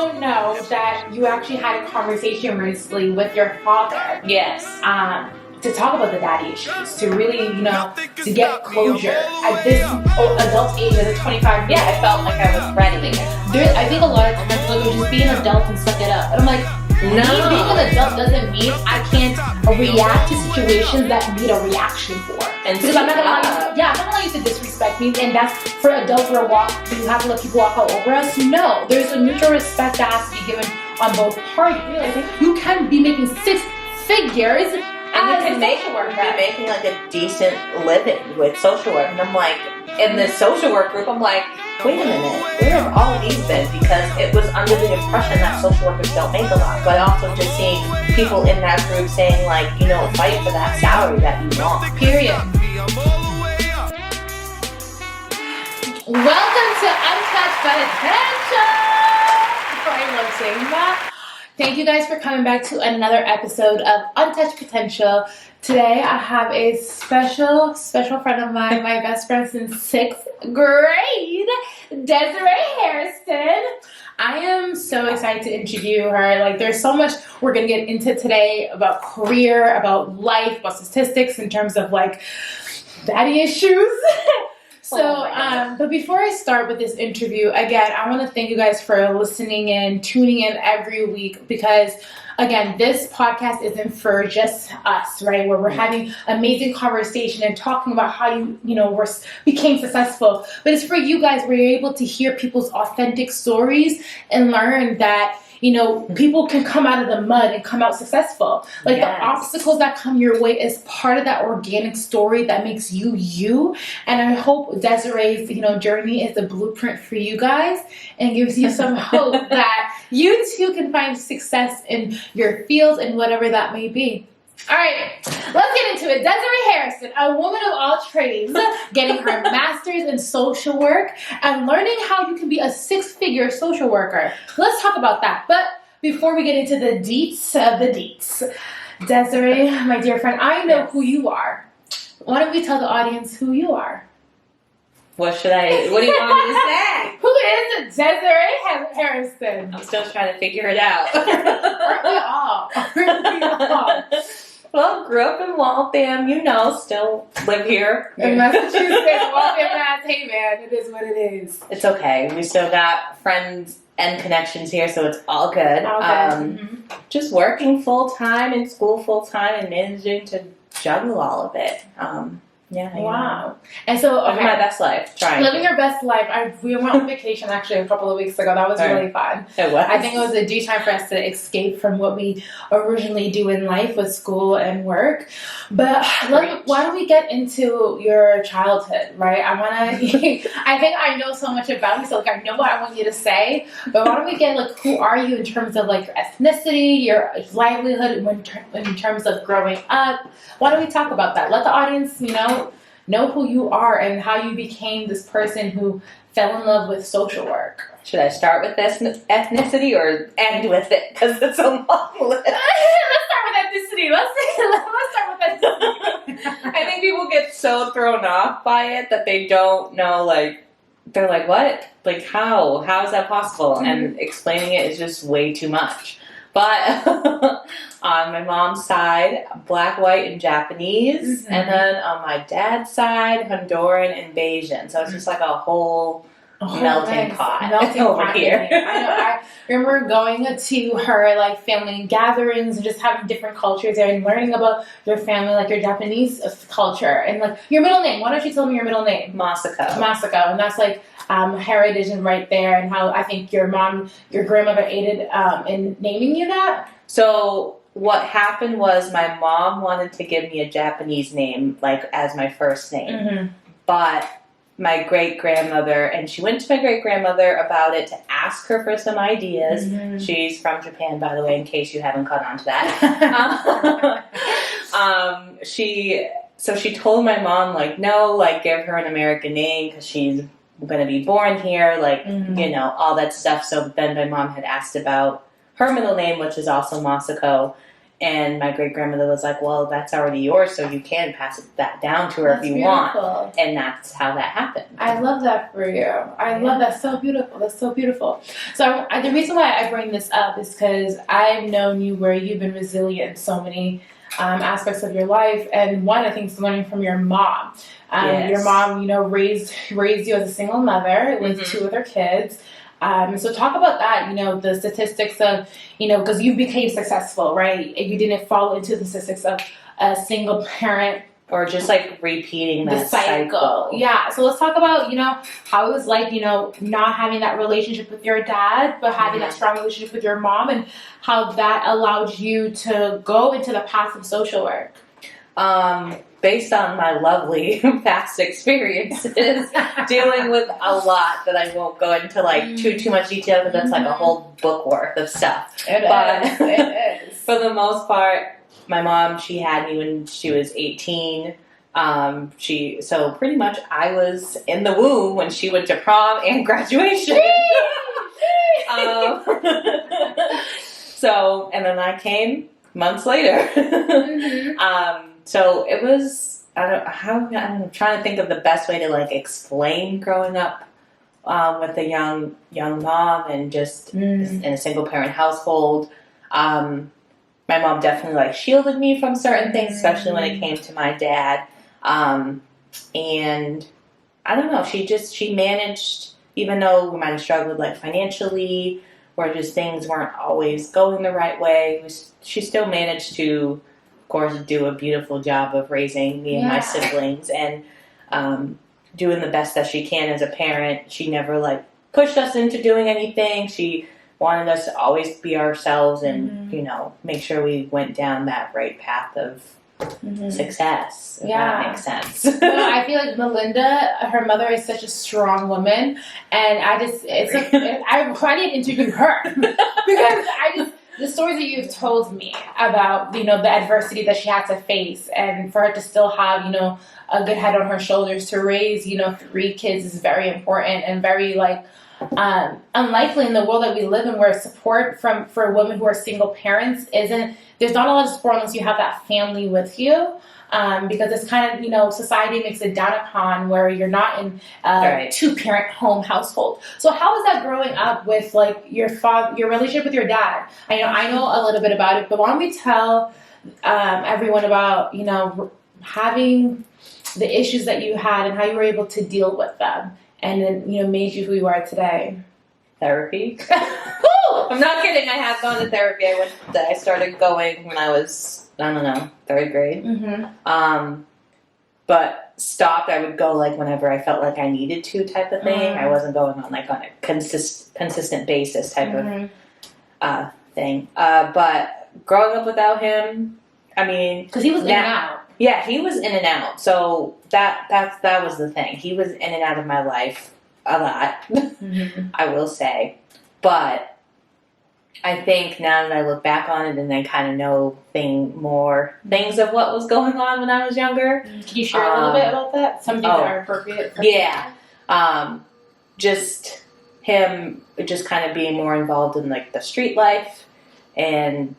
don't know that you actually had a conversation recently with your father. Yes. To talk about the daddy issues, to really, to get closure at this adult age as a 25. Yeah, I felt like I was ready. I think a lot of times, like, we just be an adult and suck it up. And I'm like, no. Me being an adult doesn't mean I can't react to situations that need a reaction for. And because I'm not gonna allow you to disrespect me, and that's for adults who you have to let people walk all over us. No, there's a mutual respect that has to be given on both parties. You can be making 6 figures. And you can be making like a decent living with social work. And I'm like, in this social work group, I'm like, wait a minute, where have all of these been? Because it was under the impression that social workers don't make a lot. But also just seeing people in that group saying like, fight for that salary that you want. Period. Welcome to Untouched Potential. I love saying that. Thank you guys for coming back to another episode of Untouched Potential. Today I have a special friend of mine, my best friend since 6th grade, Desiree Harrison. I am so excited to interview her. Like, there's so much we're going to get into today about career, about life, about statistics in terms of like daddy issues. But before I start with this interview, again, I want to thank you guys for listening in, tuning in every week, because, again, this podcast isn't for just us, right? Where we're having amazing conversation and talking about how you became successful. But it's for you guys where you're able to hear people's authentic stories and learn that, people can come out of the mud and come out successful. Like, yes. The obstacles that come your way is part of that organic story that makes you you. And I hope Desiree's, journey is a blueprint for you guys and gives you some hope that you too can find success in your fields and whatever that may be. All right, let's get into it. Desiree Harrison, a woman of all trades, getting her master's in social work and learning how you can be a 6-figure social worker. Let's talk about that. But before we get into the deets of the deets, Desiree, my dear friend, I know who you are. Why don't we tell the audience who you are? What do you want me to say? Who is Desiree Harrison? I'm still trying to figure it out. Aren't we all? Well, grew up in Waltham, still live here. In Massachusetts, Waltham, Mass. Hey, man, it is what it is. It's okay. We still got friends and connections here, so it's all good. Just working full-time in school full-time and managing to juggle all of it. Wow. And so, living my best life. Living your best life. We went on vacation actually a couple of weeks ago. That was really fun. It was. I think it was a due time for us to escape from what we originally do in life with school and work. But why don't we get into your childhood, right? I think I know so much about you, so I know what I want you to say. But why don't we get who are you in terms of your ethnicity, your livelihood, in terms of growing up? Why don't we talk about that? Let the audience, know who you are and how you became this person who fell in love with social work. Should I start with ethnicity or end with it? Because it's a long list. Let's start with ethnicity. Let's start with ethnicity. I think people get so thrown off by it that they don't know, they're like, what? How? How is that possible? Mm-hmm. And explaining it is just way too much. But on my mom's side, black, white, and Japanese. Mm-hmm. And then on my dad's side, Honduran and Bayesian. So it's just like a whole melting pot over here. I remember going to her family gatherings and just having different cultures there and learning about your family, your Japanese culture. And your middle name. Why don't you tell me your middle name? Masako. And that's heritage and right there, and how I think your grandmother aided in naming you that. So what happened was my mom wanted to give me a Japanese name, as my first name. Mm-hmm. But my great-grandmother, and she went to my great-grandmother about it to ask her for some ideas. Mm-hmm. She's from Japan, by the way, in case you haven't caught on to that. She told my mom, no, give her an American name because she's going to be born here, all that stuff. So then my mom had asked about her middle name, which is also Masako. And my great grandmother was like, well, that's already yours, so you can pass that down to her if you want. And that's how that happened. I love that for you. I love that. So beautiful. That's so beautiful. So the reason why I bring this up is because I've known you where you've been resilient in so many aspects of your life. And one, I think, is learning from your mom. Your mom, raised you as a single mother with two other kids. So talk about that, the statistics of, because you became successful, right? And you didn't fall into the statistics of a single parent. Or just like repeating that cycle. Yeah. So let's talk about, how it was like, not having that relationship with your dad, but having that strong relationship with your mom, and how that allowed you to go into the path of social work. Based on my lovely past experiences, dealing with a lot that I won't go into like too much detail, because that's like a whole book worth of stuff. It is. For the most part, my mom, she had me when she was 18. So pretty much I was in the womb when she went to prom and graduation. And then I came months later. So it was, I'm trying to think of the best way to like explain growing up with a young mom and just in a single parent household. My mom definitely like shielded me from certain things, especially when it came to my dad. And I don't know, she managed, even though we might have struggled like financially, or just things weren't always going the right way, she still managed to, of course, do a beautiful job of raising me and my siblings, and doing the best that she can as a parent. She never like pushed us into doing anything. She wanted us to always be ourselves and, make sure we went down that right path of success, if that makes sense. I feel like Melinda, her mother, is such a strong woman, and I need to interview her because the stories that you've told me about, the adversity that she had to face, and for her to still have, a good head on her shoulders to raise, 3 kids is very important, and very unlikely in the world that we live in, where support for women who are single parents there's not a lot of support unless you have that family with you. Because it's kind of, society makes it down upon where you're not in a 2-parent household. So how was that growing up with like your relationship with your dad? I know a little bit about it, but why don't we tell everyone about, having the issues that you had and how you were able to deal with them, and then, made you who you are today. Therapy. I'm not kidding. I have gone to therapy. I started going when I was, 3rd grade. But stopped. I would go like whenever I felt like I needed to, type of thing. I wasn't going on like on a consistent basis type of thing. But growing up without him, because he was in and out. Yeah, he was in and out. So that was the thing. He was in and out of my life a lot, I will say. But I think now that I look back on it and I kind of know more things of what was going on when I was younger. Can you share a little bit about that? Some things that are appropriate for just him just kind of being more involved in like the street life, and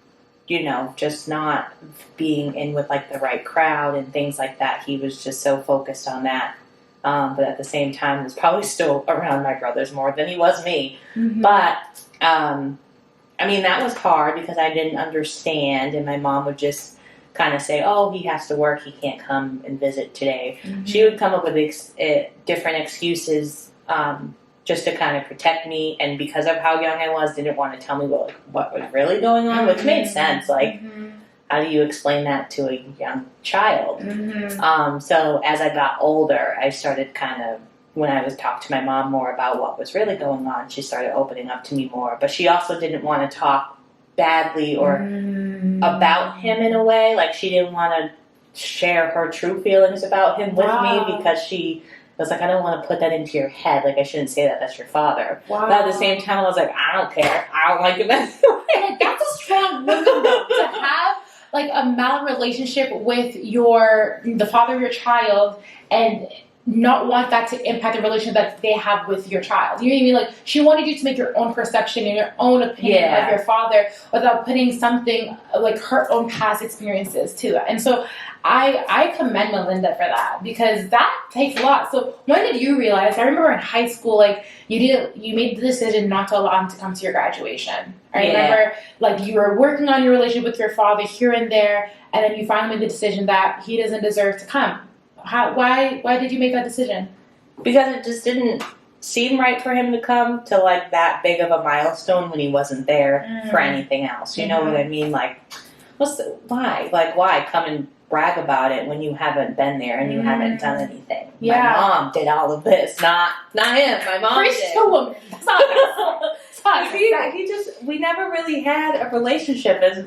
just not being in with like the right crowd and things like that. He was just so focused on that. But at the same time, was probably still around my brothers more than he was me. But, that was hard because I didn't understand, and my mom would just kind of say, oh, he has to work, he can't come and visit today. She would come up with different excuses just to kind of protect me, and because of how young I was, didn't want to tell me what was really going on, which made sense. Like, how do you explain that to a young child? So as I got older, I started kind of, when I was talking to my mom more about what was really going on, she started opening up to me more. But she also didn't want to talk badly or about him in a way. Like, she didn't want to share her true feelings about him with me, because she was like, I don't want to put that into your head. Like, I shouldn't say that. That's your father. But at the same time, I was like, I don't care. I don't like him anyway. That's a strong woman, though, to have like a mal relationship with the father of your child, and not want that to impact the relationship that they have with your child. You know what I mean? Like, she wanted you to make your own perception and your own opinion of your father without putting something like her own past experiences to it. And so I commend Melinda for that, because that takes a lot. So when did you realize? I remember in high school, like, you made the decision not to allow him to come to your graduation. I remember, like, you were working on your relationship with your father here and there, and then you finally made the decision that he doesn't deserve to come. Why did you make that decision? Because it just didn't seem right for him to come to, like, that big of a milestone when he wasn't there for anything else. You know what I mean? Like, why? Like, why come and brag about it when you haven't been there and you haven't done anything? Yeah. My mom did all of this, not him. My mom Preach did. to woman. That's not We never really had a relationship. As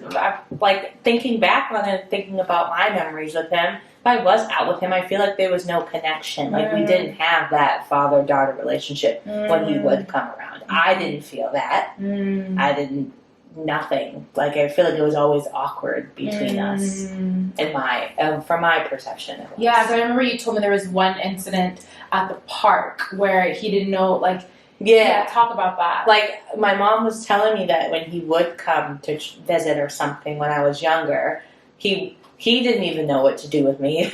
like, thinking back on it, thinking about my memories with him, if I was out with him, I feel like there was no connection. Like, we didn't have that father-daughter relationship when he would come around. I didn't feel that. I didn't. Nothing. Like, I feel like it was always awkward between us, from my perception. It was. Yeah, so I remember you told me there was one incident at the park where he didn't know, like, talk about that. Like, my mom was telling me that when he would come to visit or something when I was younger, he didn't even know what to do with me.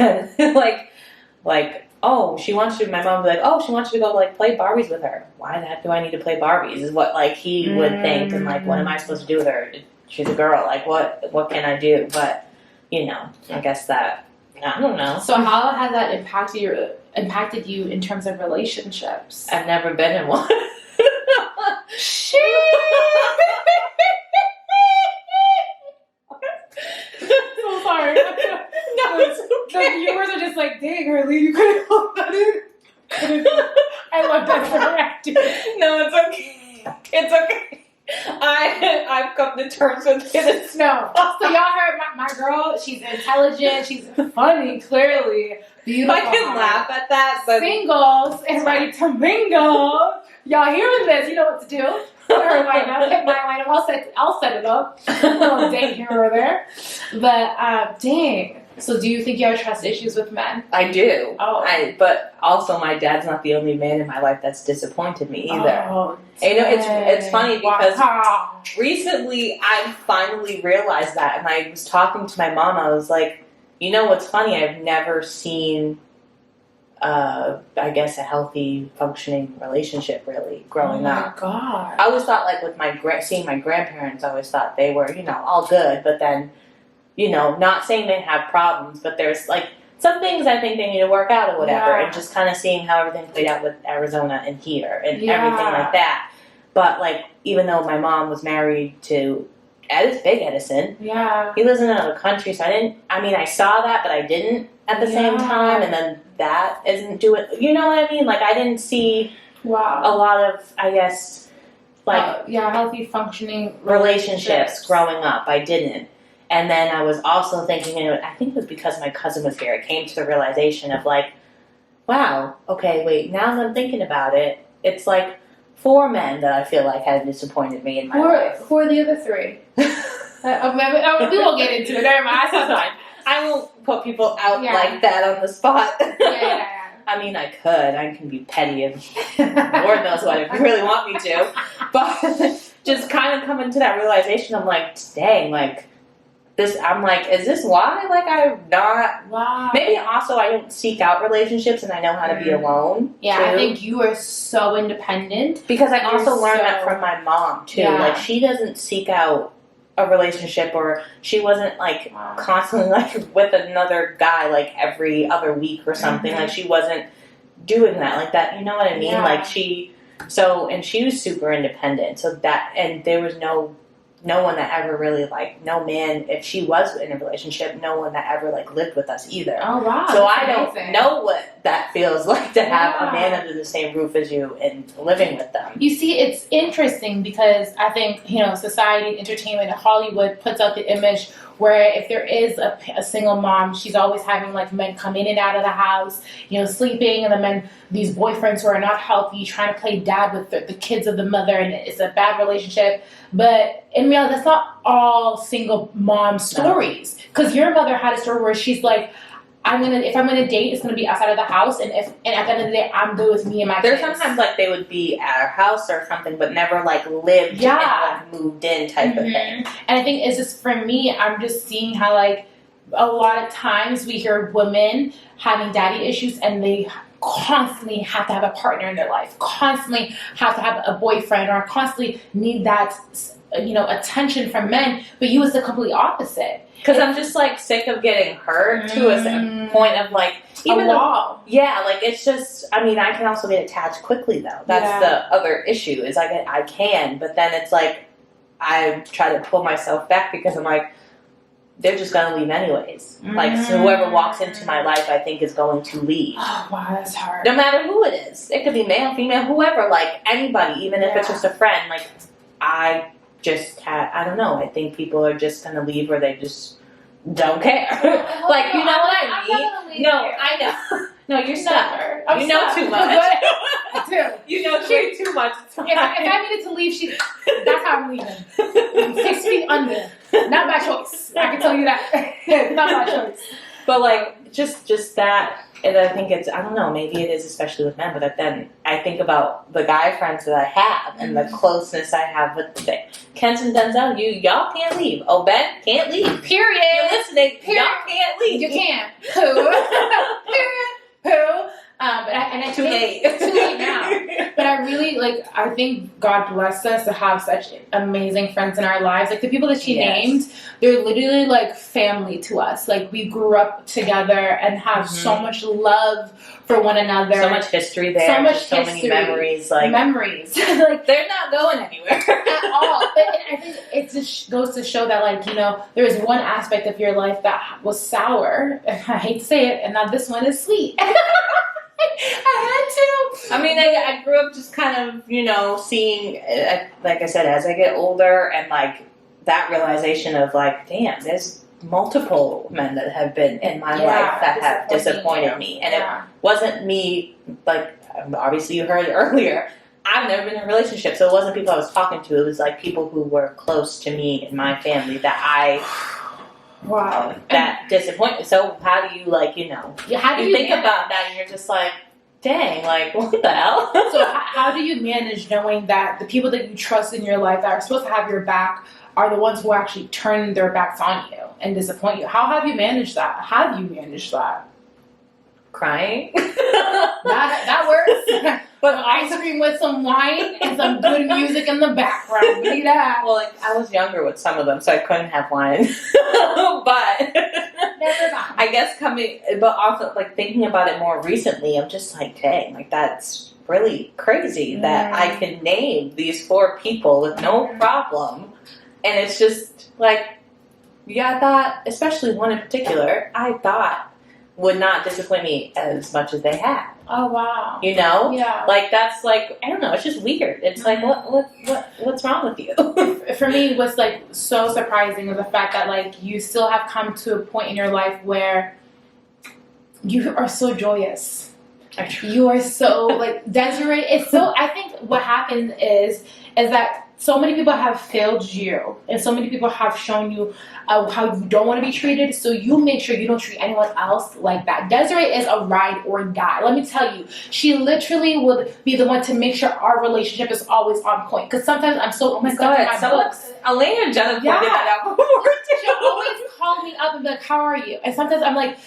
like, oh, she wants you. My mom would be like, oh, she wants you to go, like, play Barbies with her. Why the heck do I need to play Barbies? Is what, like, he would think, and, like, what am I supposed to do with her? She's a girl. Like, what can I do? But, you know, I guess that, I don't know. So how has that impacted you in terms of relationships? I've never been in one. Shit! So sorry. No, it's okay. The viewers are just like, dang, Harley, you could have held that in. I love that for her acting. No, it's okay. It's okay. I've come to terms with it. No. So y'all heard my girl, she's intelligent, she's funny, clearly. Beautiful. I can laugh at that, but singles and ready to mingle. Y'all hearing this, you know what to do. Put her line up, hit my line up, I'll set it up. A little date here or there. But dang. So do you think you have trust issues with men? I do. Oh. But also my dad's not the only man in my life that's disappointed me either. Oh, you know, it's funny because wow. recently I finally realized that, and I was talking to my mom. I was like, you know what's funny? I've never seen, I guess, a healthy, functioning relationship really growing up. Oh my God. I always thought, like, with seeing my grandparents, I always thought they were, you know, all good, but then, you know, not saying they have problems, but there's, like, some things I think they need to work out or whatever, and just kind of seeing how everything played out with Arizona and here and everything like that. But, like, even though my mom was married to Big Edison, he lives in another country, so I saw that, but I didn't at the same time, and then that isn't doing, you know what I mean? Like, I didn't see a lot of, I guess, like, healthy functioning relationships growing up. I didn't. And then I was also thinking, and I think it was because my cousin was here, I came to the realization of, like, wow, okay, wait, now that I'm thinking about it, it's like 4 men that I feel like had disappointed me in my life. Who are the other 3? We won't get into it. Never mind. I won't put people out like that on the spot. Yeah. I mean, I could. I can be petty and Lord knows what if you really want me to. But just kind of coming to that realization, I'm like, dang, like, I'm like, is this why? Like, I'm not. Wow. Maybe also I don't seek out relationships and I know how to be alone. Yeah, too. I think you are so independent. Because I also learned that from my mom, too. Yeah. Like, she doesn't seek out a relationship, or she wasn't, like, constantly, like, with another guy, like, every other week or something. Like, she wasn't doing that. Like, that, you know what I mean? Yeah. Like, and she was super independent. So that, and there was no one that ever really, like, no man, if she was in a relationship, no one that ever, like, lived with us either. Oh, wow. So I don't know what that feels like to have a man under the same roof as you and living with them. You see, it's interesting because I think, you know, society, entertainment, Hollywood puts out the image where if there is a single mom, she's always having, like, men come in and out of the house, you know, sleeping, and the men, these boyfriends who are not healthy, trying to play dad with the kids of the mother, and it's a bad relationship. But in reality, that's not all single mom stories. Because your mother had a story where she's like, if I'm gonna date, it's gonna be outside of the house, and at the end of the day, I'm good with me and my There's kids. sometimes like they would be at our house or something, but never like lived and like moved in type of thing. And I think it's just for me, I'm just seeing how like a lot of times we hear women having daddy issues, and they constantly have to have a partner in their life, constantly have to have a boyfriend, or constantly need that attention from men. But you was the complete opposite. Because I'm just like sick of getting hurt to a point of like even wall. Yeah, like it's just. I mean, I can also get attached quickly though. That's the other issue. Is I can, but then it's like I try to pull myself back because I'm like, they're just gonna leave anyways. Like so whoever walks into my life, I think is going to leave. Oh wow, that's hard. No matter who it is, it could be male, female, whoever. Like anybody, even if it's just a friend. Like I don't know. I think people are just gonna leave, or they just don't care. Like you know what I mean? No, I know. No, you're stubborn. You know too much. I do. You know way too much. If I needed to leave, that's how I'm leaving. 6 feet under. Not by choice. I can tell you that. Not by choice. But like just that, and I think it's, I don't know, maybe it is especially with men, but then I think about the guy friends that I have and the closeness I have with Kent and Denzel. Y'all can't leave. Oh, Ben can't leave. Period. You're listening. Period. Y'all can't leave. You can't. Who? Period. Who? Too late now. But I really I think God blessed us to have such amazing friends in our lives. Like the people that she named, they're literally like family to us. Like we grew up together and have so much love for one another. So much history there. So much history. Many memories. Like like they're not going anywhere at all. But I think it just goes to show that there was one aspect of your life that was sour. I hate to say it, and now this one is sweet. I had to. I mean, I grew up just kind of, seeing, like I said, as I get older, and like that realization of like, damn, there's multiple men that have been in my life that have disappointed me. And it wasn't me, like, obviously you heard earlier, I've never been in a relationship, so it wasn't people I was talking to. It was like people who were close to me in my family that that disappointed. So how do you how do you think about that, and you're just like, dang, like what the hell? So how do you manage knowing that the people that you trust in your life that are supposed to have your back are the ones who actually turn their backs on you and disappoint you? How have you managed that? How do you manage that? Crying. that works. But ice cream with some wine and some good music in the background. We need that. Well, I was younger with some of them, so I couldn't have wine. But never mind. I guess but also thinking about it more recently, I'm just like, dang, that's really crazy that I can name these 4 people with no problem, and it's just I thought, especially one in particular, I thought would not disappoint me as much as they have. Oh wow! Yeah. That's I don't know. It's just weird. It's like what's wrong with you? For me, what's so surprising is the fact that you still have come to a point in your life where you are so joyous. You are so Desiree. It's so. I think what happens is that so many people have failed you, and so many people have shown you how you don't want to be treated, so you make sure you don't treat anyone else like that. Desiree is a ride or die. Let me tell you, she literally would be the one to make sure our relationship is always on point. Because sometimes I'm so stuck in my books. Elena and Jenna pointed that out before. She'll always call me up and be like, "How are you?" And sometimes I'm like,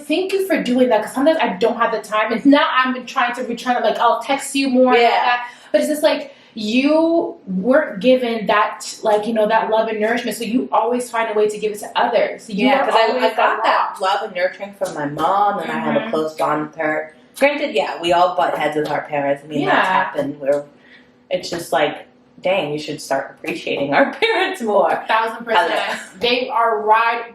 "Thank you for doing that." Because sometimes I don't have the time, and now I'm trying to return it. I'll text you more. Yeah. Like that. But it's just you weren't given that, that love and nourishment, so you always find a way to give it to others. Yeah, because I got that love and nurturing from my mom, and I have a close bond with her. Granted, we all butt heads with our parents. I mean, that's happened where it's just dang, you should start appreciating our parents more. 1,000%. They are ride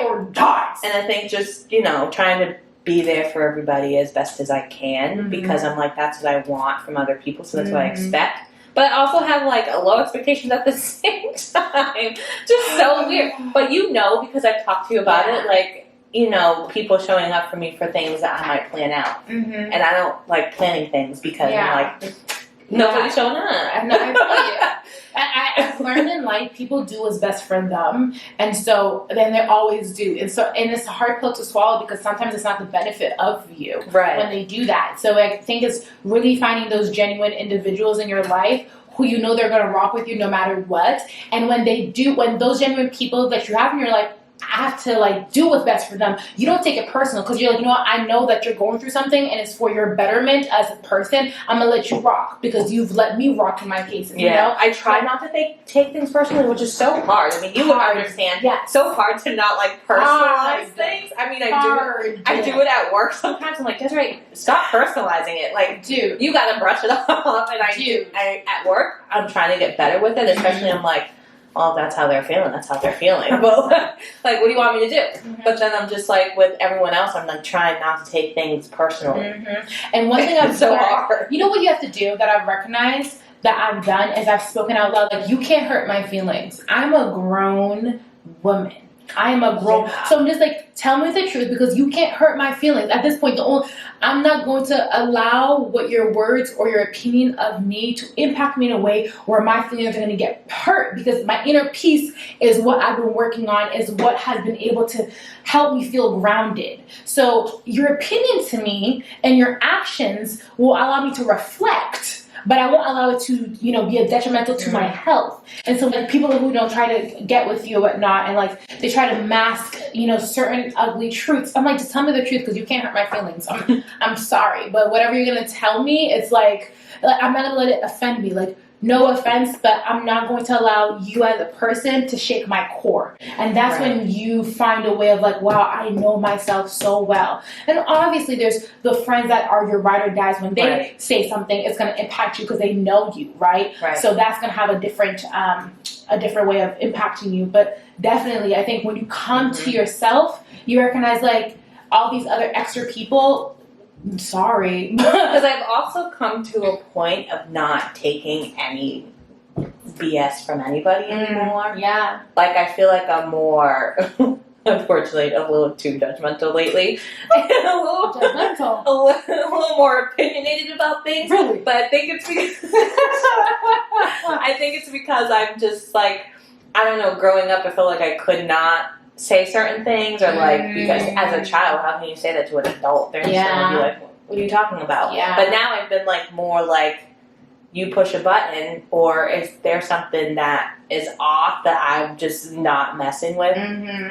or die. And I think just, trying to be there for everybody as best as I can, because I'm that's what I want from other people, so that's what I expect. But I also have a low expectations at the same time. Just so weird. But because I've talked to you about it, people showing up for me for things that I might plan out. And I don't like planning things because I'm nobody's showing up. I feel you. I've learned in life, people do what's best for them, and so then they always do, and it's a hard pill to swallow because sometimes it's not the benefit of you when they do that. So I think it's really finding those genuine individuals in your life who you know they're going to rock with you no matter what, and when those genuine people that you have in your life have to like do what's best for them, you don't take it personal because you're like, you know what, I know that you're going through something and it's for your betterment as a person. I'm gonna let you rock because you've let me rock in my cases. You know, I try not to take things personally, which is so hard. I mean, you would understand. Yeah, so hard to not like personalize things. I mean, I do it at work sometimes. I'm like, Desiree, stop personalizing it. Like, dude, you gotta brush it off. And I at work, I'm trying to get better with it. Especially, I'm like, oh, that's how they're feeling. That's how they're feeling. Well, like, what do you want me to do? But then I'm just like, with everyone else, I'm like trying not to take things personally. And one thing I've so hard. You know what you have to do that I've recognized that I've done is I've spoken out loud. Like, you can't hurt my feelings. I'm a grown woman. I'm a grown. So I'm just like, tell me the truth because you can't hurt my feelings. At this point, I'm not going to allow what your words or your opinion of me to impact me in a way where my feelings are going to get hurt because my inner peace is what I've been working on, is what has been able to help me feel grounded. So your opinion to me and your actions will allow me to reflect, but I won't allow it to, be a detrimental to my health. And so, like, people who don't try to get with you or whatnot, and like they try to mask, certain ugly truths. I'm like, just tell me the truth because you can't hurt my feelings. I'm sorry, but whatever you're gonna tell me, it's like I'm not gonna let it offend me. Like, no offense, but I'm not going to allow you as a person to shake my core. And that's when you find a way of like, wow, I know myself so well. And obviously there's the friends that are your ride or dies. When they say something, it's going to impact you because they know you, right? So that's going to have a different way of impacting you. But definitely, I think when you come to yourself, you recognize like all these other extra people. I'm sorry. Because I've also come to a point of not taking any BS from anybody anymore. Yeah. Like, I feel like I'm more, unfortunately, a little too judgmental lately. a little more opinionated about things. Really? But I think it's because I'm just like, I don't know, growing up, I feel like I could not say certain things, or like, because as a child, how can you say that to an adult? They're just gonna be like, what are you talking about? But now I've been like more like, you push a button, or if there's something that is off that I'm just not messing with,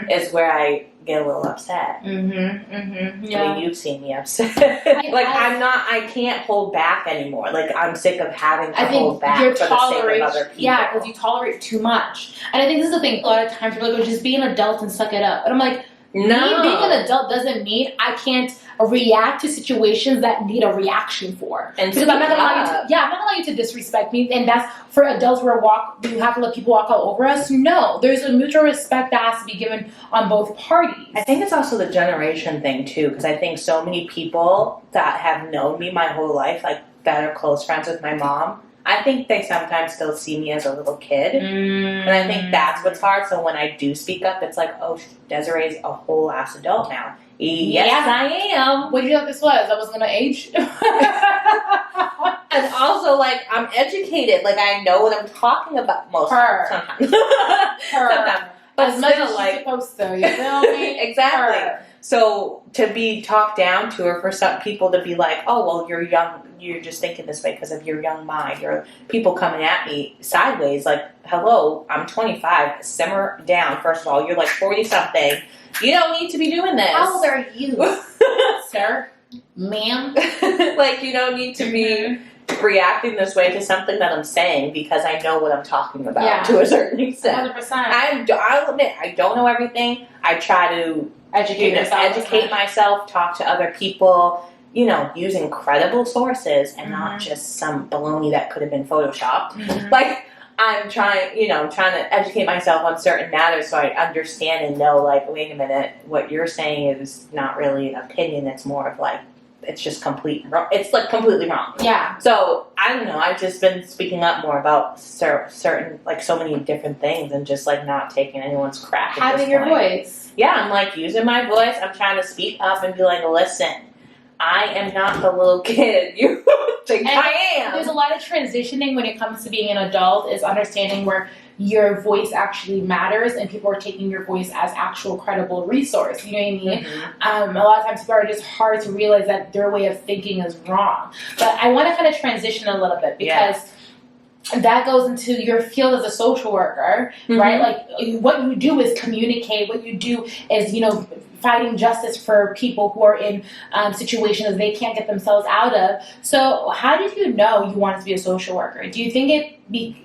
is where I get a little upset. I mean, you've seen me upset. I can't hold back anymore. Like, I'm sick of having to hold back for the sake of other people. Yeah, because you tolerate too much. And I think this is the thing. A lot of times we're like, just be an adult and suck it up. And I'm like, me being an adult doesn't mean I can't react to situations that need a reaction for. And because I'm not gonna allow you to disrespect me. And that's for adults where you have to let people walk all over us. No, there's a mutual respect that has to be given on both parties. I think it's also the generation thing too, because I think so many people that have known me my whole life, like that are close friends with my mom, I think they sometimes still see me as a little kid. And I think that's what's hard. So when I do speak up, it's like, oh, Desiree's a whole ass adult now. Yes, I am. What do you think this was? I was going to age? And also, like, I'm educated. Like, I know what I'm talking about most sometimes. Sometimes. But as much as like, supposed to, you feel me? Exactly. So to be talked down to, or for some people to be like, oh, well, you're young, you're just thinking this way because of your young mind, or people coming at me sideways, like, hello, I'm 25, simmer down. First of all, you're like 40-something. You don't need to be doing this. How old are you, sir? Ma'am? Like, you don't need to be reacting this way to something that I'm saying because I know what I'm talking about to a certain extent. 100%. I'll admit, I don't know everything. I try to educate myself, talk to other people, using credible sources and not just some baloney that could have been photoshopped. Like, I'm trying to educate myself on certain matters so I understand and know, like, wait a minute, what you're saying is not really an opinion. It's more of like, it's just completely wrong. It's like completely wrong. Yeah. So I don't know. I've just been speaking up more about certain, like, so many different things and just like not taking anyone's crap. Having your voice. Yeah, I'm like using my voice. I'm trying to speak up and be like, listen, I am not the little kid you think I am. There's a lot of transitioning when it comes to being an adult, is understanding where your voice actually matters and people are taking your voice as actual credible resource. You know what I mean? Mm-hmm. A lot of times people are just hard to realize that their way of thinking is wrong. But I want to kind of transition a little bit because that goes into your field as a social worker, right? Like what you do is communicate. What you do is, fighting justice for people who are in situations they can't get themselves out of. So how did you know you wanted to be a social worker? Do you think do you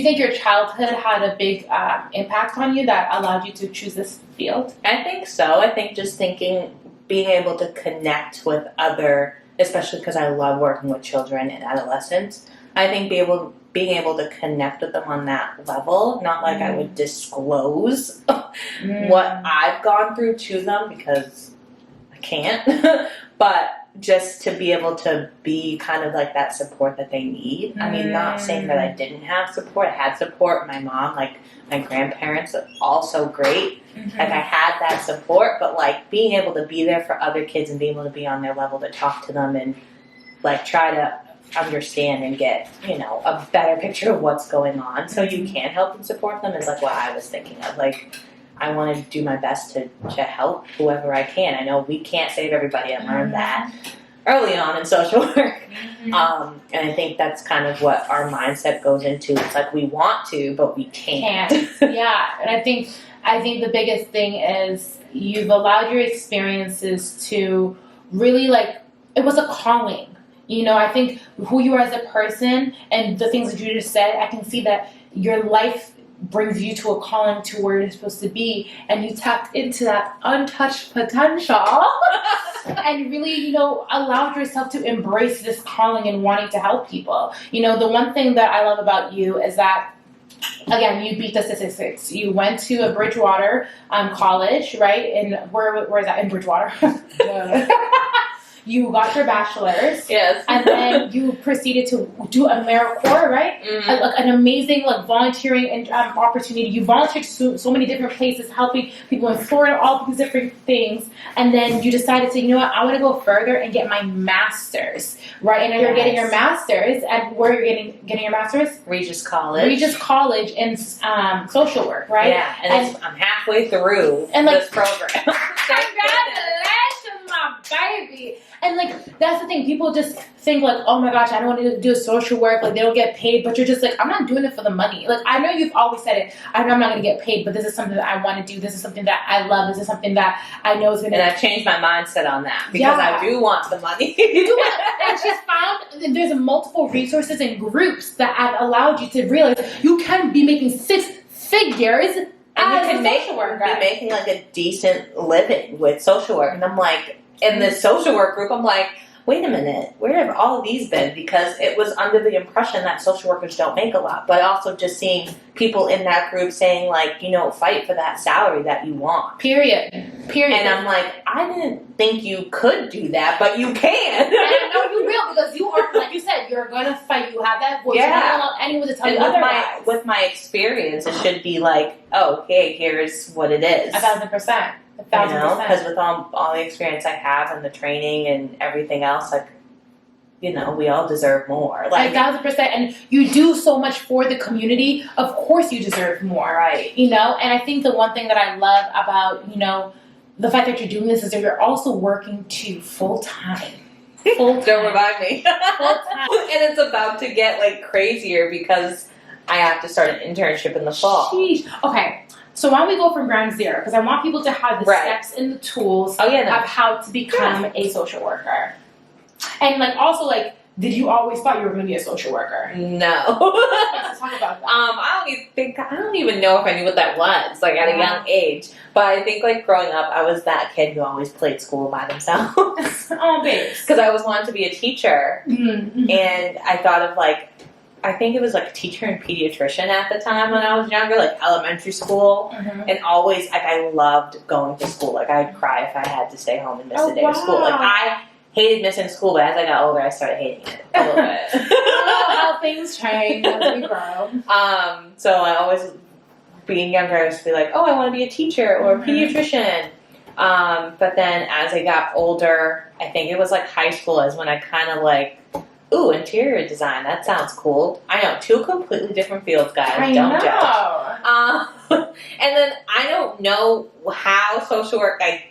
think your childhood had a big impact on you that allowed you to choose this field? I think so. I think just being able to connect with other, especially because I love working with children and adolescents, I think being able to connect with them on that level, not like I would disclose what I've gone through to them because I can't, but just to be able to be kind of like that support that they need. I mean, not saying that I didn't have support. I had support. My mom, like my grandparents, are also great. Like I had that support, but like being able to be there for other kids and being able to be on their level to talk to them and like try to understand and get, a better picture of what's going on so you can help and support them is like what I was thinking of. Like I want to do my best to help whoever I can. I know we can't save everybody. I learned that early on in social work. And I think that's kind of what our mindset goes into. It's like we want to, but we can't. Yeah, and I think the biggest thing is you've allowed your experiences to really it was a calling. I think who you are as a person and the things that you just said, I can see that your life brings you to a calling to where you're supposed to be, and you tapped into that untouched potential and really, allowed yourself to embrace this calling and wanting to help people. The one thing that I love about you is that, again, you beat the statistics. You went to a Bridgewater college, right? And where is that? In Bridgewater. You got your bachelor's. Yes. And then you proceeded to do AmeriCorps, right? An amazing volunteering and opportunity. You volunteered so many different places, helping people in Florida, all these different things. And then you decided to say, I want to go further and get my master's, right? And now you're getting your master's. And where are you getting your master's? Regis College. Regis College in social work, right? Yeah, and I'm halfway through this program. Congratulations, my baby. And that's the thing, people just think oh my gosh, I don't want to do social work, they don't get paid, but you're just I'm not doing it for the money. I know you've always said it, I know I'm not going to get paid, but this is something that I want to do, this is something that I love, this is something that I know is going to... And I've changed my mindset on that, because I do want the money. You do want it. And she's found that there's multiple resources and groups that have allowed you to realize you can be making 6 figures and you can be making a decent living with social work. And I'm in this social work group, I'm wait a minute, where have all of these been? Because it was under the impression that social workers don't make a lot, but also just seeing people in that group saying fight for that salary that you want. Period. And I'm I didn't think you could do that, but you can. And I know you will, because you are, like you said, you're going to fight. You have that voice. Yeah. You don't allow anyone to tell you otherwise. With my experience, it should be hey, here's what it is. 1,000%. Because with all the experience I have and the training and everything else, we all deserve more. 1,000%. And you do so much for the community. Of course you deserve more. Right. And I think the one thing that I love about, the fact that you're doing this is that you're also working full-time. Don't remind me. Full-time. And it's about to get crazier because I have to start an internship in the fall. Sheesh. Okay. So why don't we go from ground zero? Because I want people to have the steps and the tools of how to become a social worker. And also did you always thought you were going to be a social worker? No. Let's talk about that. I don't even know if I knew what that was at a young age. But I think growing up, I was that kid who always played school by themselves. Oh, babes. Because I always wanted to be a teacher, and I thought of I think it was a teacher and pediatrician at the time when I was younger, elementary school, and always I loved going to school. I'd cry if I had to stay home and miss a day of school. I hated missing school, but as I got older, I started hating it a little bit. How things change as we grow. So I always, being younger, I used to be oh, I want to be a teacher or a pediatrician. But then as I got older, I think it was like high school is when I kind of like, ooh, interior design, that sounds cool. I know, 2 completely different fields, guys. Don't judge. And then I don't know how social work I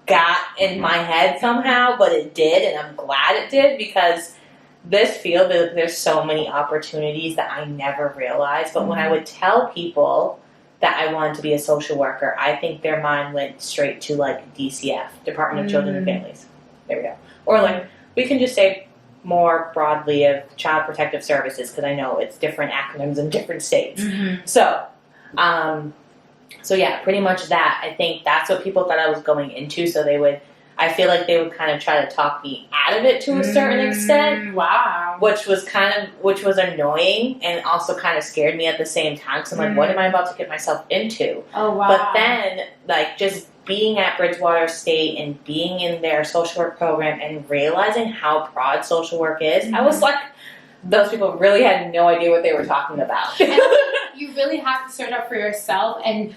got in my head somehow, but it did, and I'm glad it did, because this field, there's so many opportunities that I never realized. But when I would tell people that I wanted to be a social worker, I think their mind went straight to like DCF, Department of Children and Families. There we go. Or like, we can just say more broadly of Child Protective Services, because I know it's different acronyms in different states. So yeah, pretty much that. I think that's what people thought I was going into, so I feel like they would kind of try to talk me out of it to a certain extent. Wow. Which was annoying and also kind of scared me at the same time, because I'm like, what am I about to get myself into? Oh, wow. But then, like, just being at Bridgewater State and being in their social work program and realizing how broad social work is, I was like, those people really had no idea what they were talking about. You really have to search out for yourself. And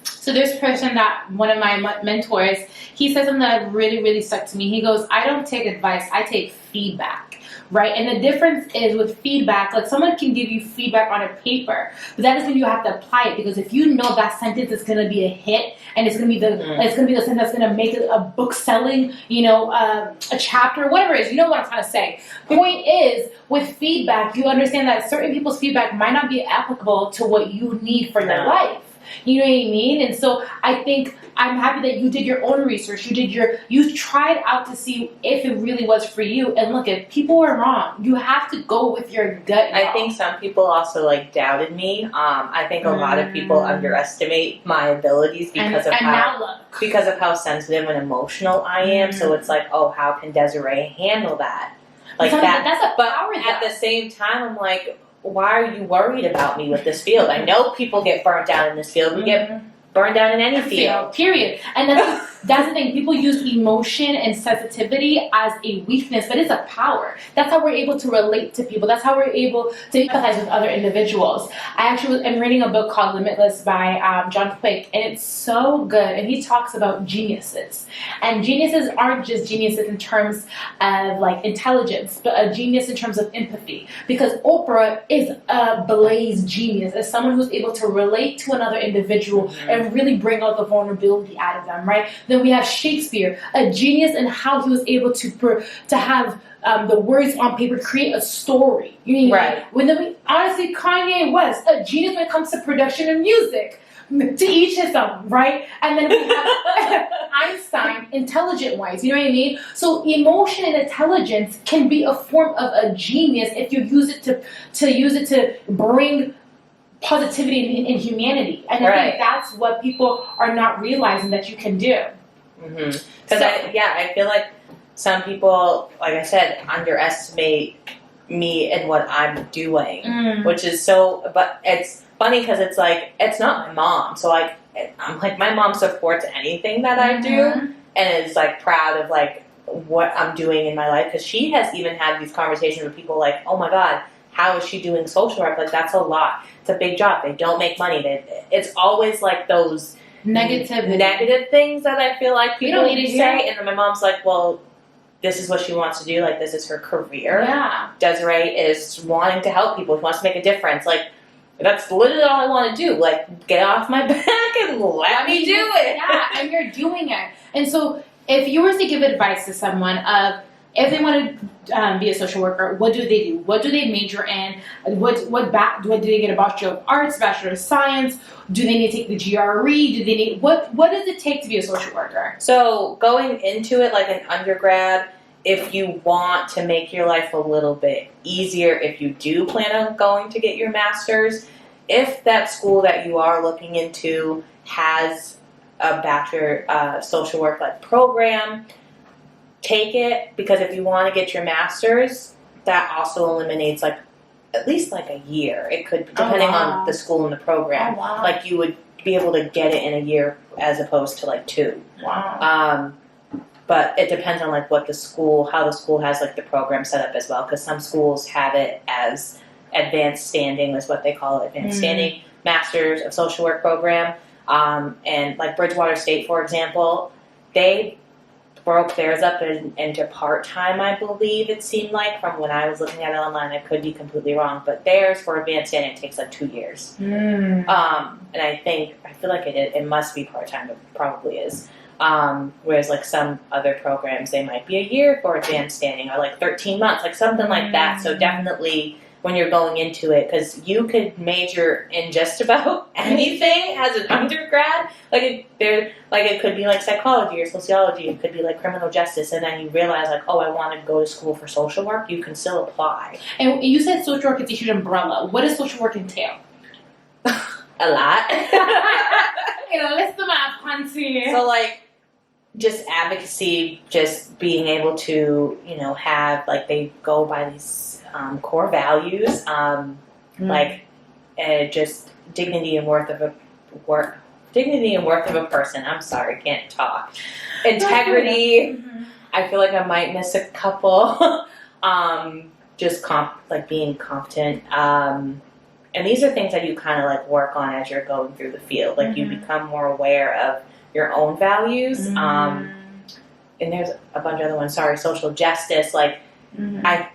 so this person that one of my mentors, he said something that really, really stuck to me. He goes, I don't take advice, I take feedback. Right? And the difference is with feedback, like someone can give you feedback on a paper, but that doesn't mean you have to apply it, because if you know that sentence is going to be a hit and it's going to be the sentence that's going to make a book selling, a chapter, whatever it is, you know what I'm trying to say. Point is, with feedback, you understand that certain people's feedback might not be applicable to what you need for your life. You know what I mean? And so I think I'm happy that you did your own research. You tried out to see if it really was for you. And look, if people are wrong, you have to go with your gut. I think some people also like doubted me. I think a lot of people underestimate my abilities because of how sensitive and emotional I am. So it's like, oh, how can Desiree handle that? Like that. That's a power. But at the same time, I'm like, why are you worried about me with this field? I know people get burnt out in this field. We get burned down in any field. Period. And that's the thing. People use emotion and sensitivity as a weakness, but it's a power. That's how we're able to relate to people. That's how we're able to empathize with other individuals. I actually am reading a book called Limitless by John Quick, and it's so good. And he talks about geniuses. And geniuses aren't just geniuses in terms of like intelligence, but a genius in terms of empathy. Because Oprah is a blaze genius, as someone who's able to relate to another individual and really bring out the vulnerability out of them, right? Then we have Shakespeare, a genius in how he was able to have the words on paper create a story. You know, right? Honestly, Kanye West, a genius when it comes to production and music. To each his own, right? And then we have Einstein, intelligent-wise. You know what I mean? So emotion and intelligence can be a form of a genius if you use it to bring positivity and humanity. And I think that's what people are not realizing that you can do. Because I feel like some people, like I said, underestimate me and what I'm doing, which is so. But it's funny because it's like, it's not my mom. So like, I'm like, my mom supports anything that I do, and is like proud of like what I'm doing in my life, because she has even had these conversations with people like, oh my God, how is she doing social work? Like, that's a lot. It's a big job. They don't make money. It's always like those negative things that I feel like people need to say. And then my mom's like, well, this is what she wants to do. Like, this is her career. Yeah. Desiree is wanting to help people. She wants to make a difference. Like, that's literally all I want to do. Like, get off my back and let me do it. Yeah, and you're doing it. And so if you were to give advice to someone of, if they want to be a social worker, what do they do? What do they major in? What do they get? A Bachelor of Arts, Bachelor of Science? Do they need to take the GRE? Do they need what does it take to be a social worker? So going into it like an undergrad, if you want to make your life a little bit easier, if you do plan on going to get your master's, if that school that you are looking into has a Bachelor social work like program, take it, because if you want to get your master's, that also eliminates like at least like a year. It could, depending on the school and the program. Oh, wow. Like you would be able to get it in a year as opposed to like 2. Wow. But it depends on like how the school has like the program set up as well, because some schools have it as advanced standing, is what they call it, advanced standing, master's of social work program. And like Bridgewater State, for example, they broke theirs up into part-time, I believe it seemed like, from when I was looking at it online. I could be completely wrong, but theirs for advanced standing takes like 2 years. And I feel like it must be part-time. It probably is. Whereas like some other programs, they might be a year for advanced standing, or like 13 months, like something like that. So definitely when you're going into it, because you could major in just about anything as an undergrad. Like it could be like psychology or sociology. It could be like criminal justice, and then you realize like, oh, I want to go to school for social work. You can still apply. And you said social work is a huge umbrella. What does social work entail? A lot. List them up, Hansi. So like, just advocacy, just being able to, have, like, they go by these core values, like just dignity and worth of a person. I'm sorry, can't talk. Integrity. I feel like I might miss a couple. Just being competent. And these are things that you kind of like work on as you're going through the field. Like you become more aware of your own values. And there's a bunch of other ones. Sorry, social justice. Like,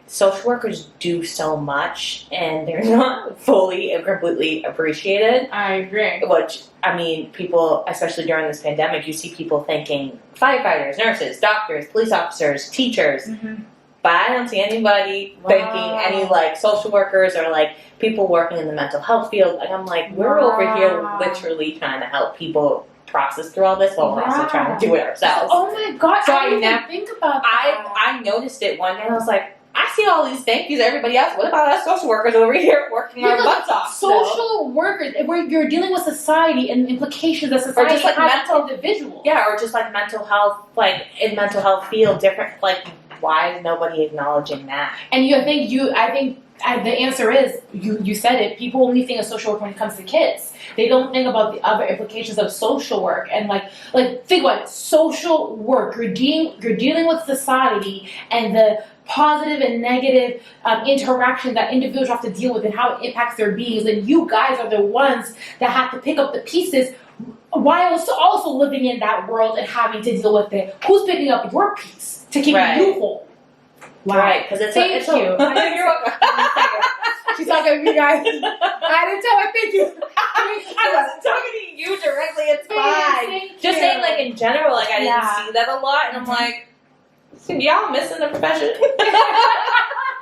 social workers do so much, and they're not fully and completely appreciated. I agree. Which, I mean, people, especially during this pandemic, you see people thanking firefighters, nurses, doctors, police officers, teachers. But I don't see anybody thanking any, like, social workers or, like, people working in the mental health field. And I'm like, we're over here literally trying to help people process through all this while we're also trying to do it ourselves. Oh my god! So I didn't even think about that. I noticed it one day, and I was like, I see all these thank yous, everybody else. What about us social workers over here working our butts off? Social workers, where you're dealing with society and implications that society just like has on individuals. Yeah, or just like mental health, like in mental health field, different. Like, why is nobody acknowledging that? And I think the answer is, you said it, people only think of social work when it comes to kids. They don't think about the other implications of social work. And like think about it, social work, you're dealing with society and the positive and negative interaction that individuals have to deal with and how it impacts their beings. And you guys are the ones that have to pick up the pieces while also living in that world and having to deal with it. Who's picking up your piece to keep you whole? Wow. Right, because it's Thank you. You're welcome. She's talking to me, guys. I didn't tell her. Thank you. I wasn't talking to you directly. It's fine. Just saying, like, in general, like, I didn't see that a lot, and I'm like, so y'all missing the profession?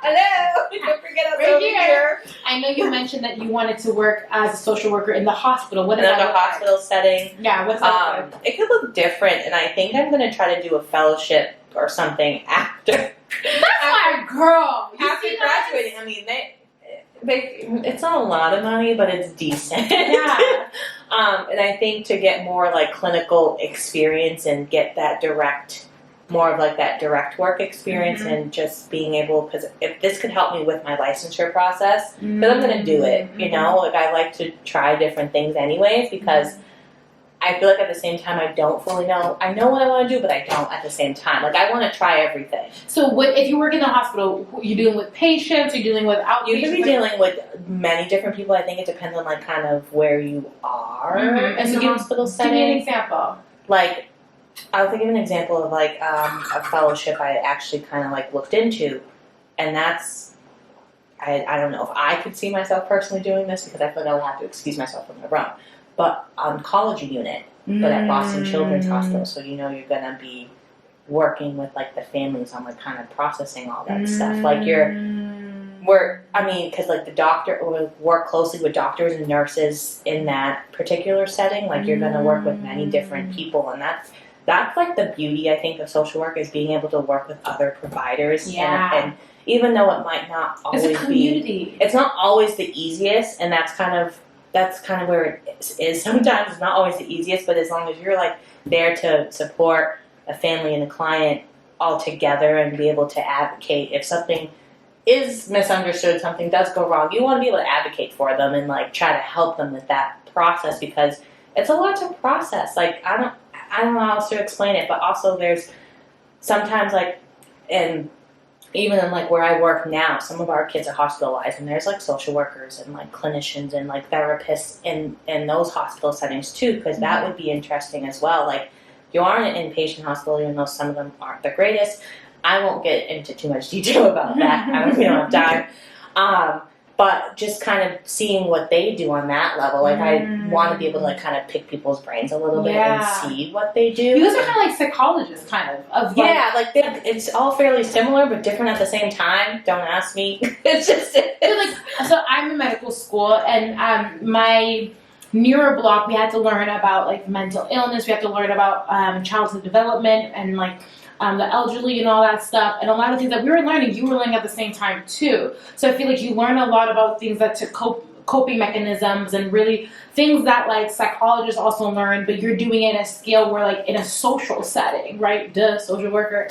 Hello. Don't forget us over here. I know you mentioned that you wanted to work as a social worker in the hospital. What is that? In a hospital setting. Yeah. What's that? It could look different, and I think I'm going to try to do a fellowship or something after. That's my girl. After graduating, I mean, it's not a lot of money, but it's decent. Yeah. And I think to get more like clinical experience and get that more of like that direct work experience and just being able, because if this could help me with my licensure process, because I'm going to do it, like I like to try different things anyways, because I feel like at the same time I don't fully know. I know what I want to do, but I don't at the same time. Like, I want to try everything. So if you work in the hospital, you're dealing with patients, you're dealing with outpatients? You can be dealing with many different people. I think it depends on, like, kind of where you are in the hospital setting. Give me an example. Like, I'll give an example of, like, a fellowship I actually kind of, like, looked into. And that's, I don't know if I could see myself personally doing this, because I feel like I would have to excuse myself from the room. But oncology unit, but at Boston Children's Hospital, so you're gonna be working with like the families on like kind of processing all that stuff. Like because like the doctor will work closely with doctors and nurses in that particular setting. Like you're gonna work with many different people, and that's like the beauty I think of social work, is being able to work with other providers. Yeah. And even though it might not always it's a community. It's not always the easiest, and that's kind of where it is. Sometimes it's not always the easiest, but as long as you're like there to support a family and a client all together and be able to advocate if something is misunderstood, something does go wrong, you want to be able to advocate for them and like try to help them with that process, because it's a lot to process. Like I don't know how else to explain it, but also there's sometimes like, and even in like where I work now, some of our kids are hospitalized, and there's like social workers and like clinicians and like therapists in those hospital settings too, because that would be interesting as well. Like, you are in an inpatient hospital, even though some of them aren't the greatest. I won't get into too much detail about that. We don't have time. But just kind of seeing what they do on that level, like I want to be able to like kind of pick people's brains a little bit and see what they do. You guys are kind of like psychologists, kind of like, it's all fairly similar but different at the same time. Don't ask me. It's just so I'm in medical school, and my neuro block, we had to learn about like mental illness. We had to learn about childhood development and like the elderly and all that stuff, and a lot of things that we were learning, you were learning at the same time too. So I feel like you learn a lot about things that to coping mechanisms and really things that like psychologists also learn, but you're doing it at a scale where like in a social setting, right? Duh, social worker.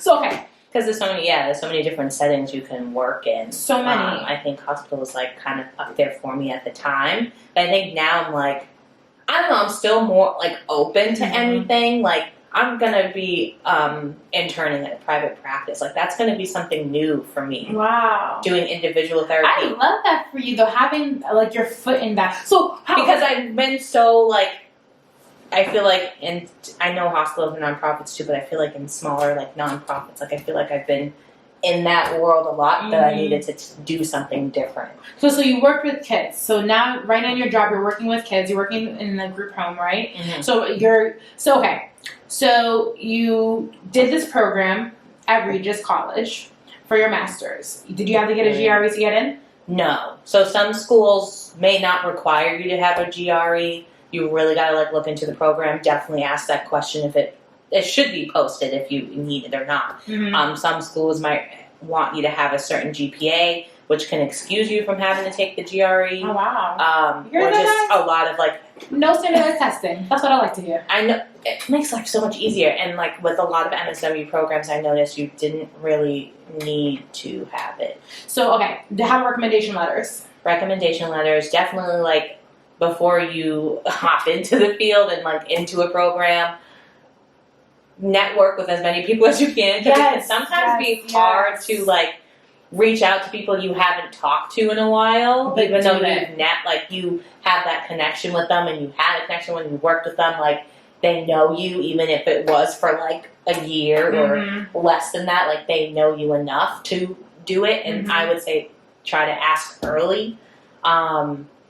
So okay. Because there's so many different settings you can work in. So many. I think hospital was like kind of up there for me at the time. But I think now I'm like, I don't know, I'm still more like open to anything. Like, I'm gonna be interning at a private practice. Like, that's gonna be something new for me. Wow. Doing individual therapy. I love that for you though, having like your foot in that. So because I've been so like, I feel like, and I know hospitals and nonprofits too, but I feel like in smaller like nonprofits, like I feel like I've been in that world a lot, that I needed to do something different. So you worked with kids. So now, right now in your job, you're working with kids. You're working in the group home, right? So you did this program at Regis College for your master's. Did you have to get a GRE to get in? No. So some schools may not require you to have a GRE. You really got to like look into the program. Definitely ask that question if it should be posted if you need it or not. Some schools might want you to have a certain GPA, which can excuse you from having to take the GRE. Oh, wow. Or just a lot of like... No standardized testing. That's what I like to hear. I know. It makes life so much easier. And like with a lot of MSW programs, I noticed you didn't really need to have it. So, okay. To have recommendation letters. Recommendation letters. Definitely like before you hop into the field and like into a program, network with as many people as you can, because it can sometimes be hard to like reach out to people you haven't talked to in a while, even though you have that connection with them, and you had a connection when you worked with them, like they know you, even if it was for like a year or less than that, like they know you enough to do it. And I would say try to ask early.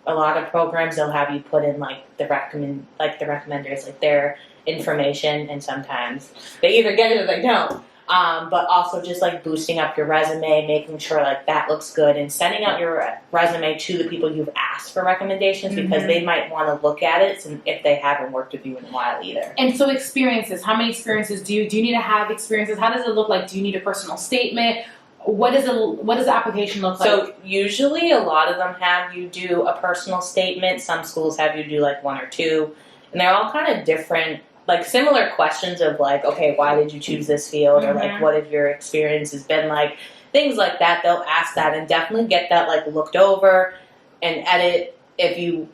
A lot of programs, they'll have you put in like the recommenders, like their information, and sometimes they either get it or they don't. But also just like boosting up your resume, making sure like that looks good, and sending out your resume to the people you've asked for recommendations, because they might want to look at it if they haven't worked with you in a while either. And so experiences, how many experiences do you need to have experiences? How does it look like? Do you need a personal statement? What does the application look like? So usually a lot of them have you do a personal statement. Some schools have you do like one or two, and they're all kind of different. Like similar questions of like, okay, why did you choose this field? Or like, what have your experiences been like? Things like that. They'll ask that, and definitely get that like looked over and edit if you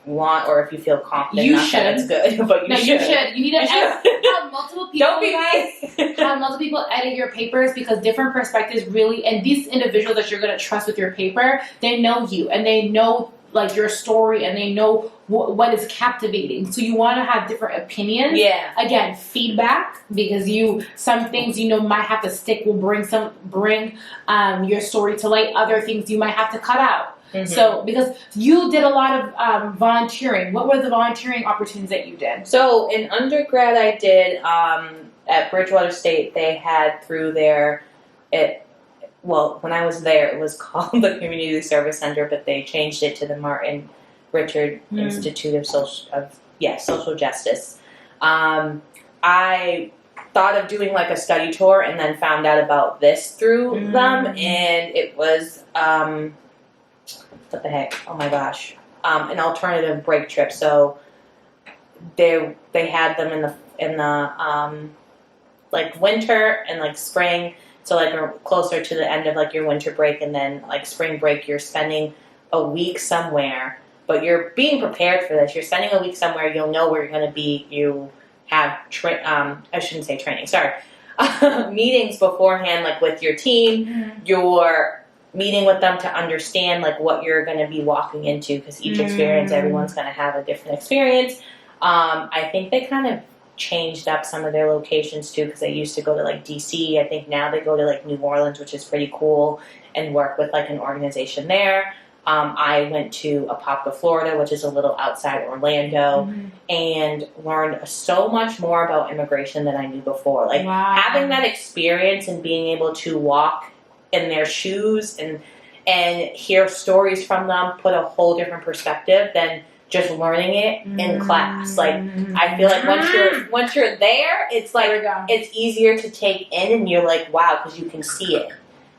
want, or if you feel confident. You Not should. That it's good, but you should. You need to have multiple people. Don't be me. Have multiple people edit your papers, because different perspectives really, and these individuals that you're going to trust with your paper, they know you, and they know like your story, and they know what is captivating. So you want to have different opinions. Yeah. Again, feedback, because some things might have to stick, will bring your story to light. Other things you might have to cut out. So because you did a lot of volunteering, what were the volunteering opportunities that you did? So in undergrad, I did at Bridgewater State. They had through their when I was there, it was called the Community Service Center, but they changed it to the Martin Richard Institute of Social Justice. I thought of doing like a study tour, and then found out about this through them, and it was what the heck? Oh my gosh! An alternative break trip. So they had them in the like winter and like spring. So like we're closer to the end of like your winter break, and then like spring break, you're spending a week somewhere. But you're being prepared for this. You're spending a week somewhere. You'll know where you're going to be. You have I shouldn't say training. Sorry. meetings beforehand, like with your team, you're meeting with them to understand like what you're going to be walking into, because each experience, everyone's going to have a different experience. I think they kind of changed up some of their locations too, because they used to go to like DC. I think now they go to like New Orleans, which is pretty cool, and work with like an organization there. I went to Apopka, Florida, which is a little outside Orlando, and learned so much more about immigration than I knew before. Like having that experience and being able to walk in their shoes and hear stories from them put a whole different perspective than just learning it in class. Like I feel like once you're there, it's like it's easier to take in, and you're like, wow, because you can see it,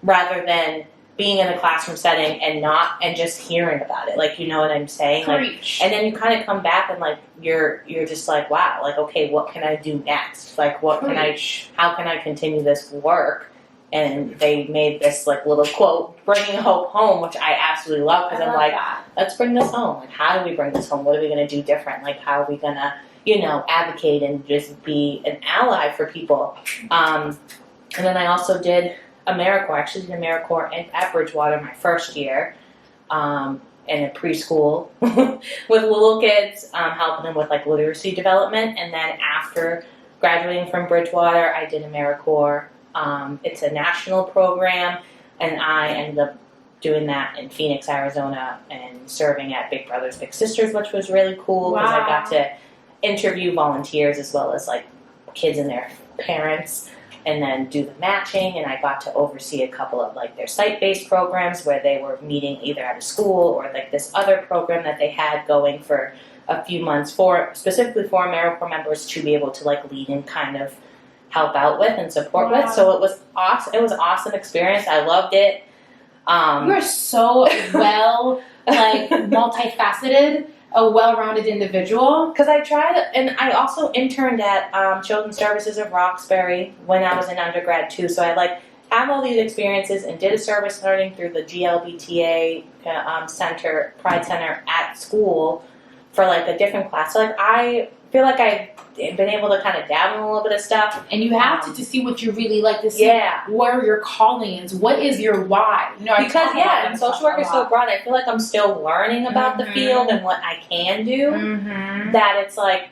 rather than being in a classroom setting and just hearing about it. Like, you know what I'm saying? Like, and then you kind of come back and like you're just like, wow, like, okay, what can I do next? Like, how can I continue this work? And they made this like little quote, "Bringing hope home," which I absolutely love, because I'm like, let's bring this home. Like, how do we bring this home? What are we going to do different? Like, how are we going to, advocate and just be an ally for people? And then I also did AmeriCorps. I actually did AmeriCorps at Bridgewater my first year, in a preschool with little kids, helping them with like literacy development. And then after graduating from Bridgewater, I did AmeriCorps. It's a national program, and I ended up doing that in Phoenix, Arizona, and serving at Big Brothers Big Sisters, which was really cool, because I got to interview volunteers as well as like kids and their parents, and then do the matching. And I got to oversee a couple of like their site-based programs where they were meeting either at a school or like this other program that they had going for a few months specifically for AmeriCorps members to be able to like lead and kind of help out with and support with. So it was awesome. It was an awesome experience. I loved it. You're so multifaceted, a well-rounded individual. Because I tried, and I also interned at Children's Services of Roxbury when I was in undergrad too. So I like have all these experiences and did a service learning through the GLBTA center, Pride Center at school for like a different class. So like I feel like I've been able to kind of dabble in a little bit of stuff. And you have to see what you really like to see. Where your calling is. What is your why? Because and social work is so broad. I feel like I'm still learning about the field and what I can do. That it's like,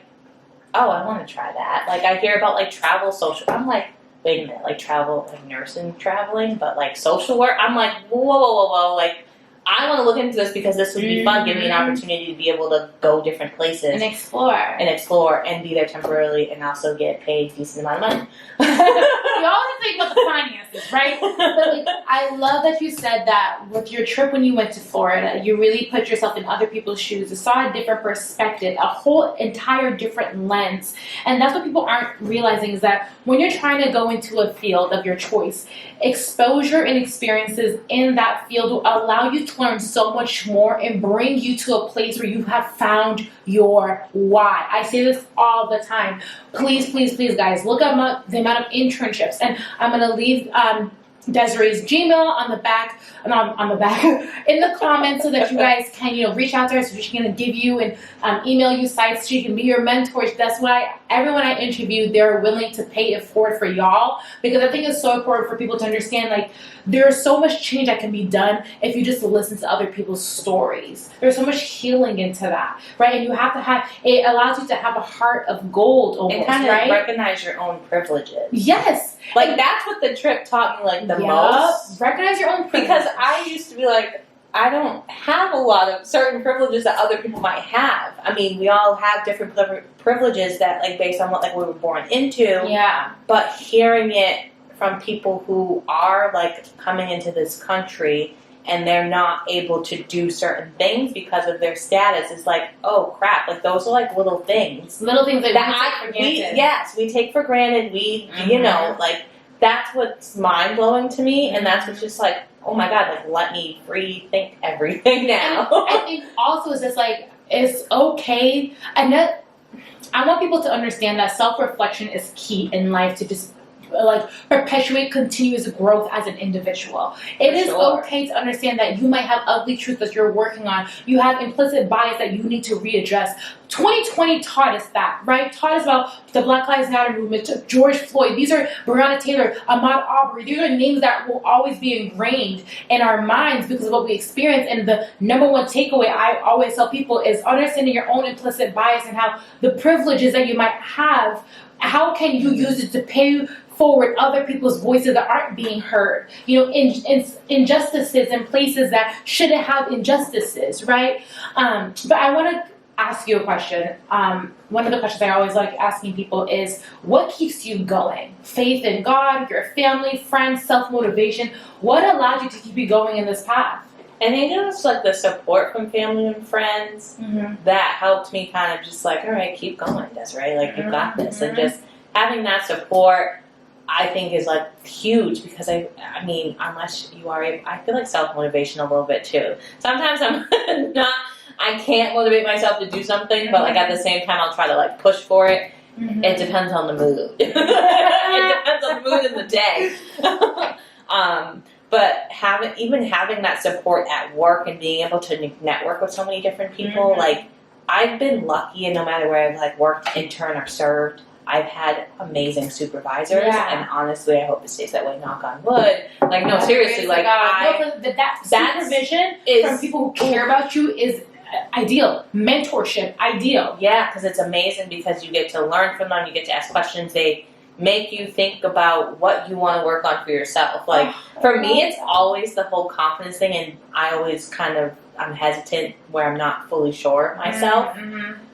oh, I want to try that. Like I hear about like travel social. I'm like, wait a minute, like travel, like nursing traveling, but like social work. I'm like, whoa. Like I want to look into this because this would be fun, give me an opportunity to be able to go different places. And explore And be there temporarily and also get paid a decent amount of money. You always think about the finances, right? But like, I love that you said that with your trip when you went to Florida, you really put yourself in other people's shoes, you saw a different perspective, a whole entire different lens. And that's what people aren't realizing, is that when you're trying to go into a field of your choice, exposure and experiences in that field will allow you to learn so much more and bring you to a place where you have found your why. I say this all the time. Please, guys, look up the amount of internships. And I'm going to leave Desiree's Gmail on the back in the comments, so that you guys can reach out to her, so she can give you and email you sites. She can be your mentor. That's why everyone I interviewed, they're willing to pay it forward for y'all, because I think it's so important for people to understand, like, there's so much change that can be done if you just listen to other people's stories. There's so much healing into that, right? And you have to have, it allows you to have a heart of gold almost, and kind of recognize your own privileges. Yes. Like, that's what the trip taught me, like, the most. Recognize your own privileges. Because I used to be like, I don't have a lot of certain privileges that other people might have. I mean, we all have different privileges that, like, based on what, like, we were born into. Yeah. But hearing it from people who are, like, coming into this country and they're not able to do certain things because of their status is like, oh crap, like those are like little things. Little things that we take for granted. Yes, we take for granted. Like, that's what's mind blowing to me, and that's what's just like, oh my god, like, let me rethink everything now. And I think also it's just like, it's okay. I want people to understand that self-reflection is key in life, to just perpetuate continuous growth as an individual. It is okay to understand that you might have ugly truths that you're working on. You have implicit bias that you need to readdress. 2020 taught us that, right? Taught us about the Black Lives Matter movement, George Floyd. These are Breonna Taylor, Ahmaud Arbery. These are names that will always be ingrained in our minds because of what we experience. And the number one takeaway I always tell people is understanding your own implicit bias and how the privileges that you might have, how can you use it to pay forward other people's voices that aren't being heard? Injustices in places that shouldn't have injustices, right? But I want to ask you a question. One of the questions I always like asking people is, what keeps you going? Faith in God, your family, friends, self-motivation. What allows you to keep you going in this path? I think it was the support from family and friends that helped me kind of just all right, keep going, Desiree, you got this. And just having that support, I think is huge, because I mean, unless you are able, I feel self-motivation a little bit too. Sometimes I can't motivate myself to do something, but at the same time I'll try to push for it. It depends on the mood. It depends on the mood in the day. But having that support at work and being able to network with so many different people, I've been lucky, and no matter where I've worked, intern, or served, I've had amazing supervisors, and honestly, I hope it stays that way. Knock on wood. No, seriously, that supervision from people who care about you is ideal. Mentorship, ideal. Yeah, because it's amazing, because you get to learn from them. You get to ask questions. They make you think about what you want to work on for yourself. For me, it's always the whole confidence thing, and I always I'm hesitant where I'm not fully sure myself.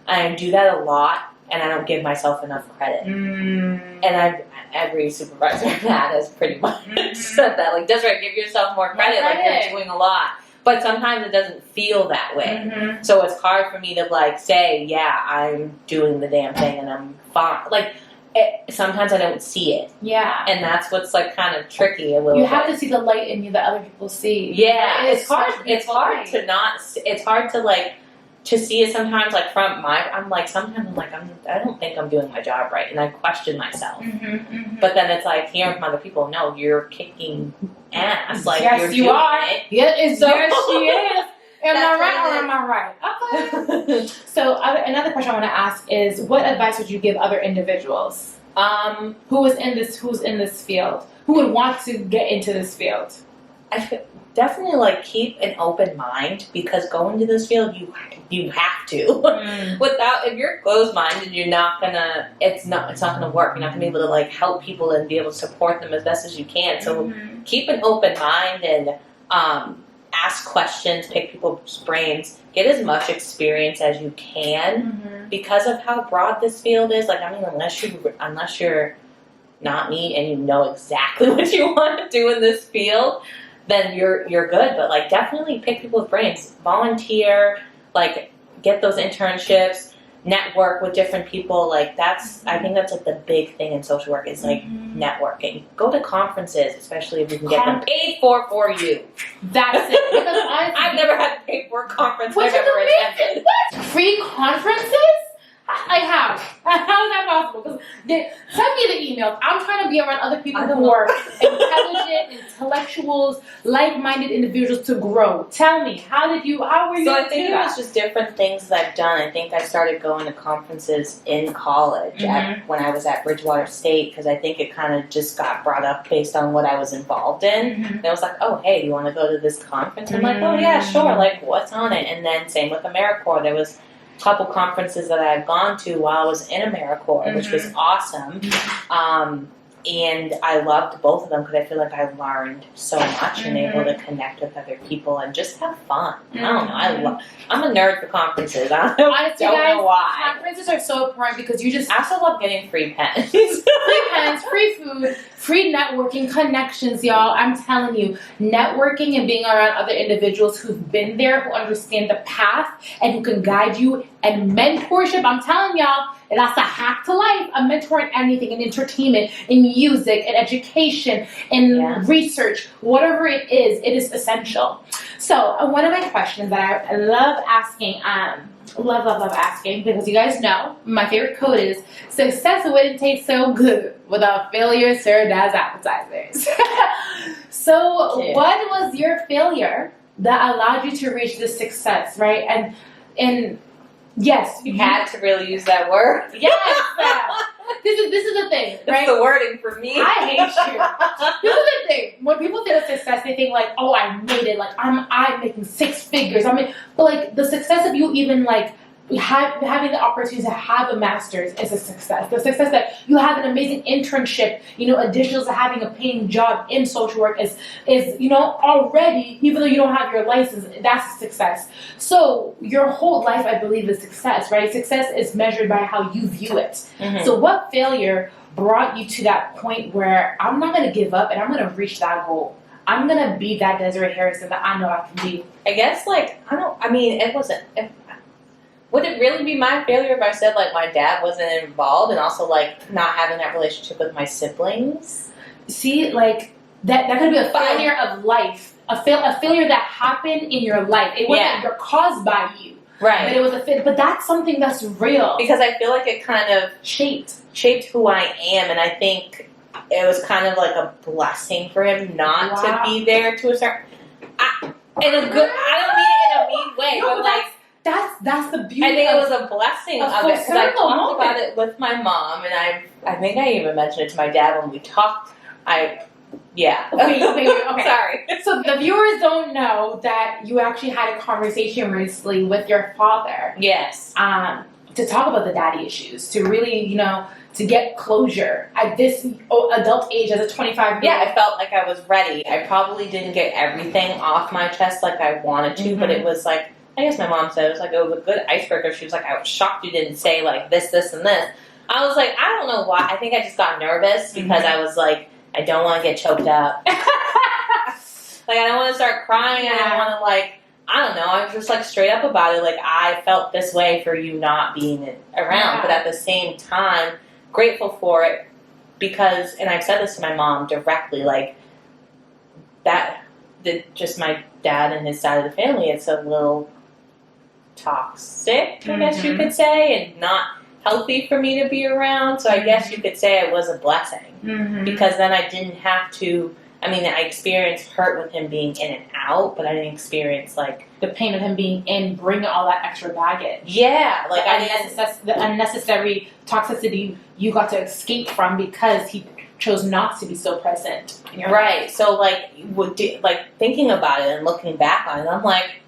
I do that a lot, and I don't give myself enough credit. And every supervisor I've had has pretty much said that. Desiree, give yourself more credit. You're doing a lot. But sometimes it doesn't feel that way. So it's hard for me to say, yeah, I'm doing the damn thing and I'm fine. Sometimes I don't see it. Yeah. And that's what's kind of tricky a little bit. You have to see the light in you that other people see. Yeah. It's hard to not, it's hard to see it sometimes, from sometimes I don't think I'm doing my job right, and I question myself. But then it's hearing from other people, no, you're kicking ass. Yes, you are. It. Yes, she is. Am I right or am I right? Okay. So another question I want to ask is, what advice would you give other individuals who's in this field, who would want to get into this field? I definitely keep an open mind, because going to this field, you have to. If you're closed-minded, you're not gonna. It's not gonna work. You're not gonna be able to help people and be able to support them as best as you can. So keep an open mind and ask questions, pick people's brains, get as much experience as you can, because of how broad this field is. Unless you're not me and you know exactly what you want to do in this field, then you're good. But definitely pick people's brains, volunteer, get those internships, network with different people. I think that's the big thing in social work is networking. Go to conferences, especially if you can get them paid for you. That's it. Because I've never had to pay for a conference I've ever attended. What? Free conferences? How is that possible? Because send me the emails. I'm trying to be around other people who are intelligent, intellectuals, like-minded individuals to grow. Tell me, how were you? So I think it was just different things that I've done. I think I started going to conferences in college when I was at Bridgewater State, because I think it kind of just got brought up based on what I was involved in. And it was oh, hey, do you want to go to this conference? I'm oh yeah, sure. What's on it? And then same with AmeriCorps. There was couple conferences that I had gone to while I was in AmeriCorps, which was awesome. And I loved both of them, because I feel I learned so much and able to connect with other people and just have fun. I don't know. I'm a nerd for conferences. Honestly, don't know why. Conferences are so important, because you just... I also love getting free pens. Free pens, free food, free networking, connections, y'all. I'm telling you, networking and being around other individuals who've been there, who understand the path, and who can guide you, and mentorship. I'm telling y'all, And that's a hack to life. A mentor in anything, in entertainment, in music, in education, in research, whatever it is essential. So one of my questions that I love asking, love asking, because you guys know my favorite quote is, success wouldn't taste so good without failure served as appetizers. So what was your failure that allowed you to reach this success, right? And yes, you had to really use that word. Yes. This is the thing, right? It's the wording for me. I hate you. This is the thing. When people think of success, they think like, oh, I made it. Like I'm making six figures. But like the success of you even like having the opportunity to have a master's is a success. The success that you have an amazing internship, additional to having a paying job in social work is already, even though you don't have your license, that's a success. So your whole life, I believe, is success, right? Success is measured by how you view it. Mm-hmm. So what failure brought you to that point where I'm not going to give up and I'm going to reach that goal? I'm going to be that Desiree Harrison that I know I can be. I guess, it wasn't... Would it really be my failure if I said, like, my dad wasn't involved and also, like, not having that relationship with my siblings? See, like, that could be a failure of life. A failure that happened in your life. It wasn't caused by you. Right. But it was but that's something that's real. Because I feel like it kind of shaped who I am, and I think it was kind of like a blessing for him not to be there to a certain... I don't mean it in a mean way, but, like... That's the beauty. I think it was a blessing of it because I talked about it with my mom, and I think I even mentioned it to my dad when we talked. Okay. Sorry. So the viewers don't know that you actually had a conversation recently with your father. Yes. To talk about the daddy issues, to really, to get closure at this adult age as a 25-year-old. Yeah, I felt like I was ready. I probably didn't get everything off my chest like I wanted to, but it was like, I guess my mom said it was like, it was a good icebreaker. She was like, I was shocked you didn't say like this, and this. I was like, I don't know why. I think I just got nervous because I was like, I don't want to get choked up. Like, I don't want to start crying. Yeah. I don't want to I don't know. I was just like straight up about it. Like, I felt this way for you not being around. Yeah. But at the same time, grateful for it because, and I've said this to my mom directly, like, just my dad and his side of the family, it's a little toxic, I guess you could say, and not healthy for me to be around. So I guess you could say it was a blessing because then I didn't have to. I experienced hurt with him being in and out, but I didn't experience like the pain of him being in, bringing all that extra baggage. Yeah, like the unnecessary toxicity you got to escape from because he chose not to be so present in your life. So thinking about it and looking back on it, I'm like,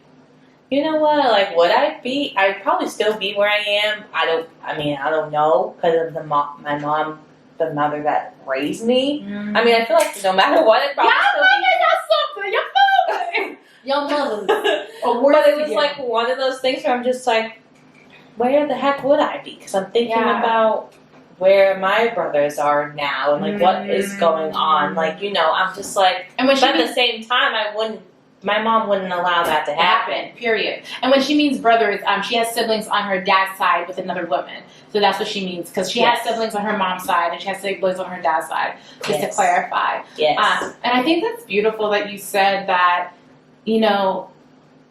you know what? Like, would I be? I'd probably still be where I am. I don't know because of my mom, the mother that raised me. I feel like no matter what, I'd probably still be. Your mother. But it was like one of those things where I'm just like, where the heck would I be? Because I'm thinking about where my brothers are now and like what is going on. Like, I'm just like, and at the same time, my mom wouldn't allow that to happen. Period. And when she means brothers, she has siblings on her dad's side with another woman. So that's what she means. Because she has siblings on her mom's side and she has siblings on her dad's side. Just to clarify. Yes. And I think that's beautiful that you said that,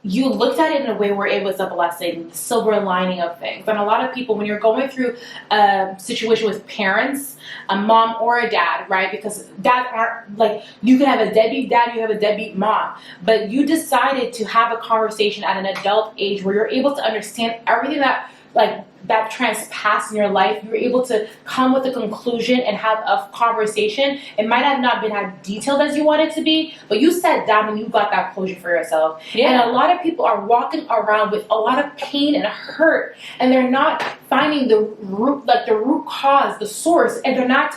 you looked at it in a way where it was a blessing, the silver lining of things. And a lot of people, when you're going through a situation with parents, a mom or a dad, right? Because dads aren't, like, you can have a deadbeat dad, you have a deadbeat mom. But you decided to have a conversation at an adult age where you're able to understand everything that transpassed in your life. You were able to come with a conclusion and have a conversation. It might have not been as detailed as you wanted to be, but you sat down and you got that closure for yourself. Yeah. And a lot of people are walking around with a lot of pain and hurt, and they're not finding the root cause, the source, and they're not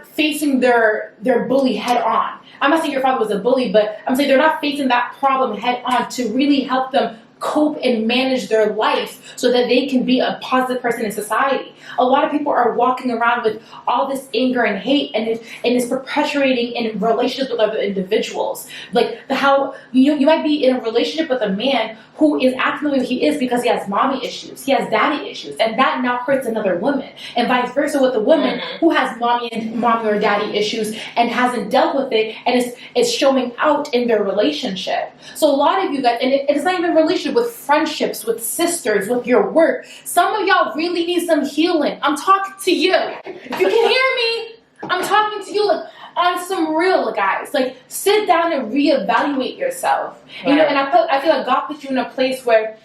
facing their bully head on. I'm not saying your father was a bully, but I'm saying they're not facing that problem head on to really help them cope and manage their life so that they can be a positive person in society. A lot of people are walking around with all this anger and hate, and it's perpetuating in relationships with other individuals. Like how you might be in a relationship with a man who is acting the way he is because he has mommy issues, he has daddy issues, and that now hurts another woman, and vice versa with a woman who has mommy or daddy issues and hasn't dealt with it, and it's showing out in their relationship. So a lot of you guys, and it's not even a relationship, with friendships, with sisters, with your work. Some of y'all really need some healing. I'm talking to you. If you can hear me, I'm talking to you. Like, on some real, guys, like, sit down and reevaluate yourself. Right. You know, and I feel like God put you in a place where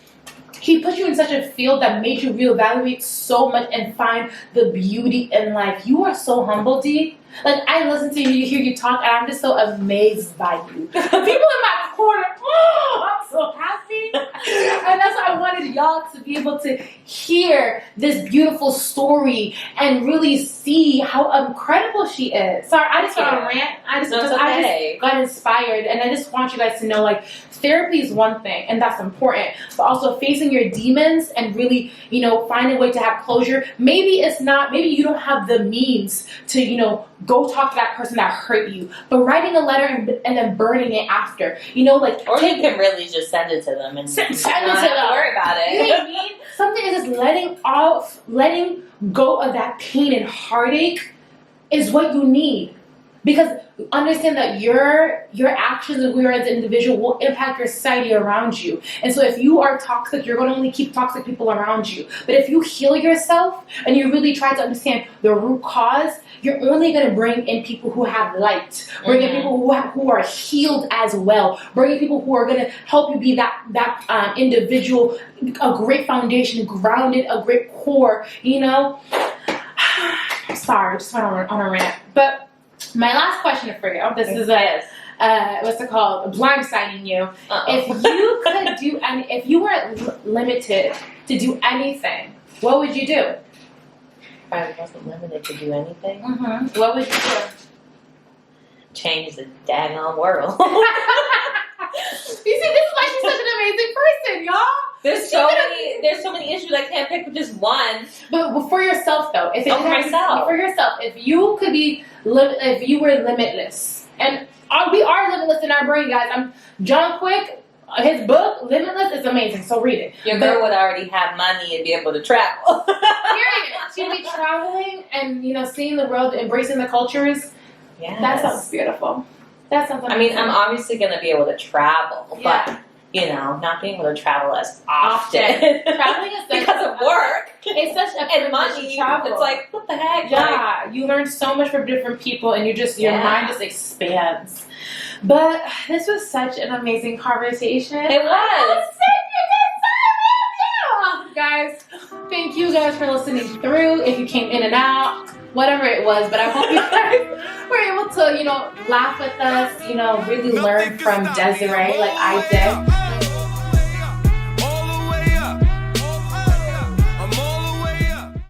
He put you in such a field that made you reevaluate so much and find the beauty in life. You are so humble, D. Like, I listen to you, hear you talk, and I'm just so amazed by you. The people in my corner, I'm so happy. And that's why I wanted y'all to be able to hear this beautiful story and really see how incredible she is. Sorry, I just went on a rant. I just got inspired, and I just want you guys to know, like, therapy is one thing, and that's important, but also facing your demons and really, you know, finding a way to have closure. Maybe you don't have the means to, you know, go talk to that person that hurt you, but writing a letter and then burning it after, you know, like, or you can really just send it to them and send it to them. Don't worry about it. You know what I mean? Something is just letting go of that pain and heartache is what you need. Because understand that your actions and who you are as an individual will impact your society around you. And so if you are toxic, you're going to only keep toxic people around you. But if you heal yourself and you really try to understand the root cause, you're only going to bring in people who have light, bring in people who are healed as well, bring in people who are going to help you be that individual, a great foundation, grounded, a great core, you know? Sorry, I just went on a rant. But my last question for you, this is what's it called? Blindsiding you. If you could do if you were limited to do anything, what would you do? If I wasn't limited to do anything, what would you do? Change the daggone world. You see, this is why she's such an amazing person, y'all. There's so many issues I can't pick with just one. But for yourself, though, for yourself, if you could be, if you were limitless, and we are limitless in our brain, guys. John Quick, his book Limitless is amazing, so read it. Your girl would already have money and be able to travel. Period. She'd be traveling and, you know, seeing the world, embracing the cultures. Yes. That sounds beautiful. That sounds amazing. I mean, I'm obviously going to be able to travel, but, you know, not being able to travel as often. Traveling is because of work. It's such a and money. Travel. It's like, what the heck? Yeah, you learn so much from different people, and your mind just expands. But this was such an amazing conversation. It was. Guys, thank you guys for listening through. If you came in and out, whatever it was, but I hope you guys were able to, you know, laugh with us, you know, really learn from Desiree like I did.